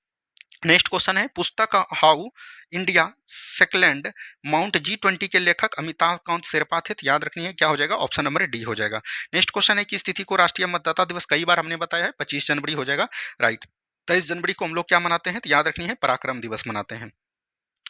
नेक्स्ट क्वेश्चन है, पुस्तक हाउ इंडिया सेकलैंड माउंट G20 के लेखक अमिताभ कांत शेरपा थे। तो याद रखनी है, क्या हो जाएगा? ऑप्शन नंबर डी हो जाएगा। नेक्स्ट क्वेश्चन है, किस तिथि को राष्ट्रीय मतदाता दिवस कई बार हमने बताया है? 25 जनवरी हो जाएगा। राइट। 23 जनवरी को हम लोग क्या मनाते हैं? तो याद रखनी है, पराक्रम दिवस मनाते हैं।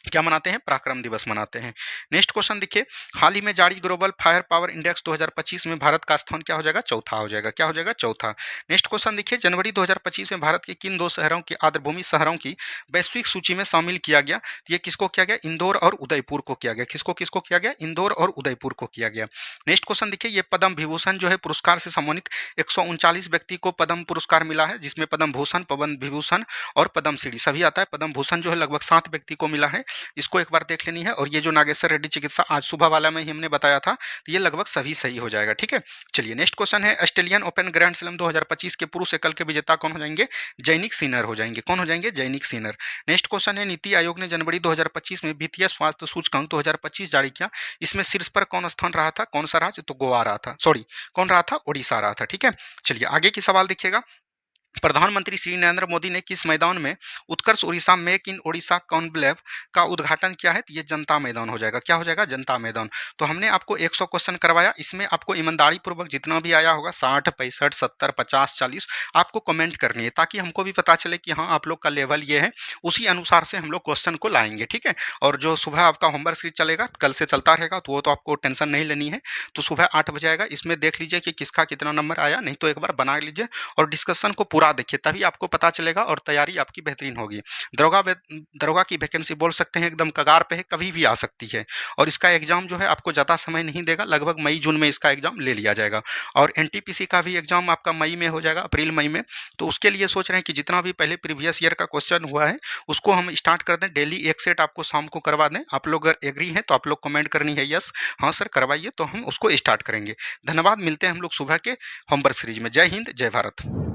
क्या मनाते हैं? पराक्रम दिवस मनाते हैं। नेक्स्ट क्वेश्चन देखिए, हाल ही में जारी ग्लोबल फायर पावर इंडेक्स 2025 में भारत का स्थान क्या हो जाएगा? चौथा हो जाएगा। क्या हो जाएगा? चौथा। नेक्स्ट क्वेश्चन देखिए, जनवरी 2025 में भारत के किन दो शहरों की आर्द्रभूमि शहरों की वैश्विक सूची में शामिल किया गया? ये किसको किया गया? इंदौर और उदयपुर को किया गया। किसको किसको किया गया? इंदौर और उदयपुर को किया गया। नेक्स्ट क्वेश्चन देखिए, ये पद्म विभूषण जो है पुरस्कार से सम्मानित 139 व्यक्ति को पद्म पुरस्कार मिला है, जिसमें पद्म भूषण, पद्म विभूषण और पद्म श्री सभी आता है। पद्म भूषण जो है लगभग 7 व्यक्ति को मिला है, इसको एक बार देख लेनी है। और ये जो नागेश्वर रेड्डी चिकित्सा आज सुबह वाला में ही हमने बताया था, तो ये लगभग सभी सही हो जाएगा, ठीक है। चलिए नेक्स्ट क्वेश्चन है, ऑस्ट्रेलियन ओपन ग्रैंड स्लैम 2025 के पुरुष एकल के विजेता कौन हो जाएंगे? जैनिक सिनर हो जाएंगे। कौन हो जाएंगे? Jannik Sinner. नेक्स्ट क्वेश्चन है, नीति आयोग ने जनवरी 2025 में वित्तीय स्वास्थ्य सूचकांक 2025 जारी किया, इसमें शीर्ष पर कौन स्थान रहा था? कौन सा राज्य? तो गोवा रहा था, सॉरी कौन रहा था? उड़ीसा रहा था, ठीक है। चलिए आगे की सवाल देखिएगा, प्रधानमंत्री श्री नरेंद्र मोदी ने किस मैदान में Utkarsh Orissa make in Orissa conclave का उद्घाटन किया है? तो ये जनता मैदान हो जाएगा। क्या हो जाएगा? जनता मैदान। तो हमने आपको 100 क्वेश्चन करवाया, इसमें आपको ईमानदारी पूर्वक जितना भी आया होगा 60, 65, 70, 50, 40 आपको कमेंट करनी है, ताकि हमको भी पता चले कि हाँ आप लोग का लेवल ये है। उसी अनुसार से हम लोग क्वेश्चन को लाएंगे, ठीक है। और जो सुबह आपका होमवर्क सीरीज चलेगा, कल से चलता रहेगा, तो वो तो आपको टेंशन नहीं लेनी है। तो सुबह 8 बजे आएगा, इसमें देख लीजिए कि किसका कितना नंबर आया, नहीं तो एक बार बना लीजिए और डिस्कशन को पूरा देखिए, तभी आपको पता चलेगा और तैयारी आपकी बेहतरीन होगी। दरोगा की वैकेंसी बोल सकते हैं एकदम कगार पे है, कभी भी आ सकती है। और इसका एग्जाम जो है आपको ज़्यादा समय नहीं देगा, लगभग मई जून में इसका एग्जाम ले लिया जाएगा। और एनटीपीसी का भी एग्जाम आपका मई में हो जाएगा, अप्रैल मई में। तो उसके लिए सोच रहे हैं कि जितना भी पहले प्रीवियस ईयर का क्वेश्चन हुआ है उसको हम स्टार्ट कर दें, डेली एक सेट आपको शाम को करवा दें। आप लोग अगर एग्री हैं तो आप लोग कमेंट करनी है यस, हाँ सर करवाइए, तो हम उसको स्टार्ट करेंगे। धन्यवाद, मिलते हैं हम लोग सुबह के होमवर्क सीरीज में। जय हिंद, जय भारत।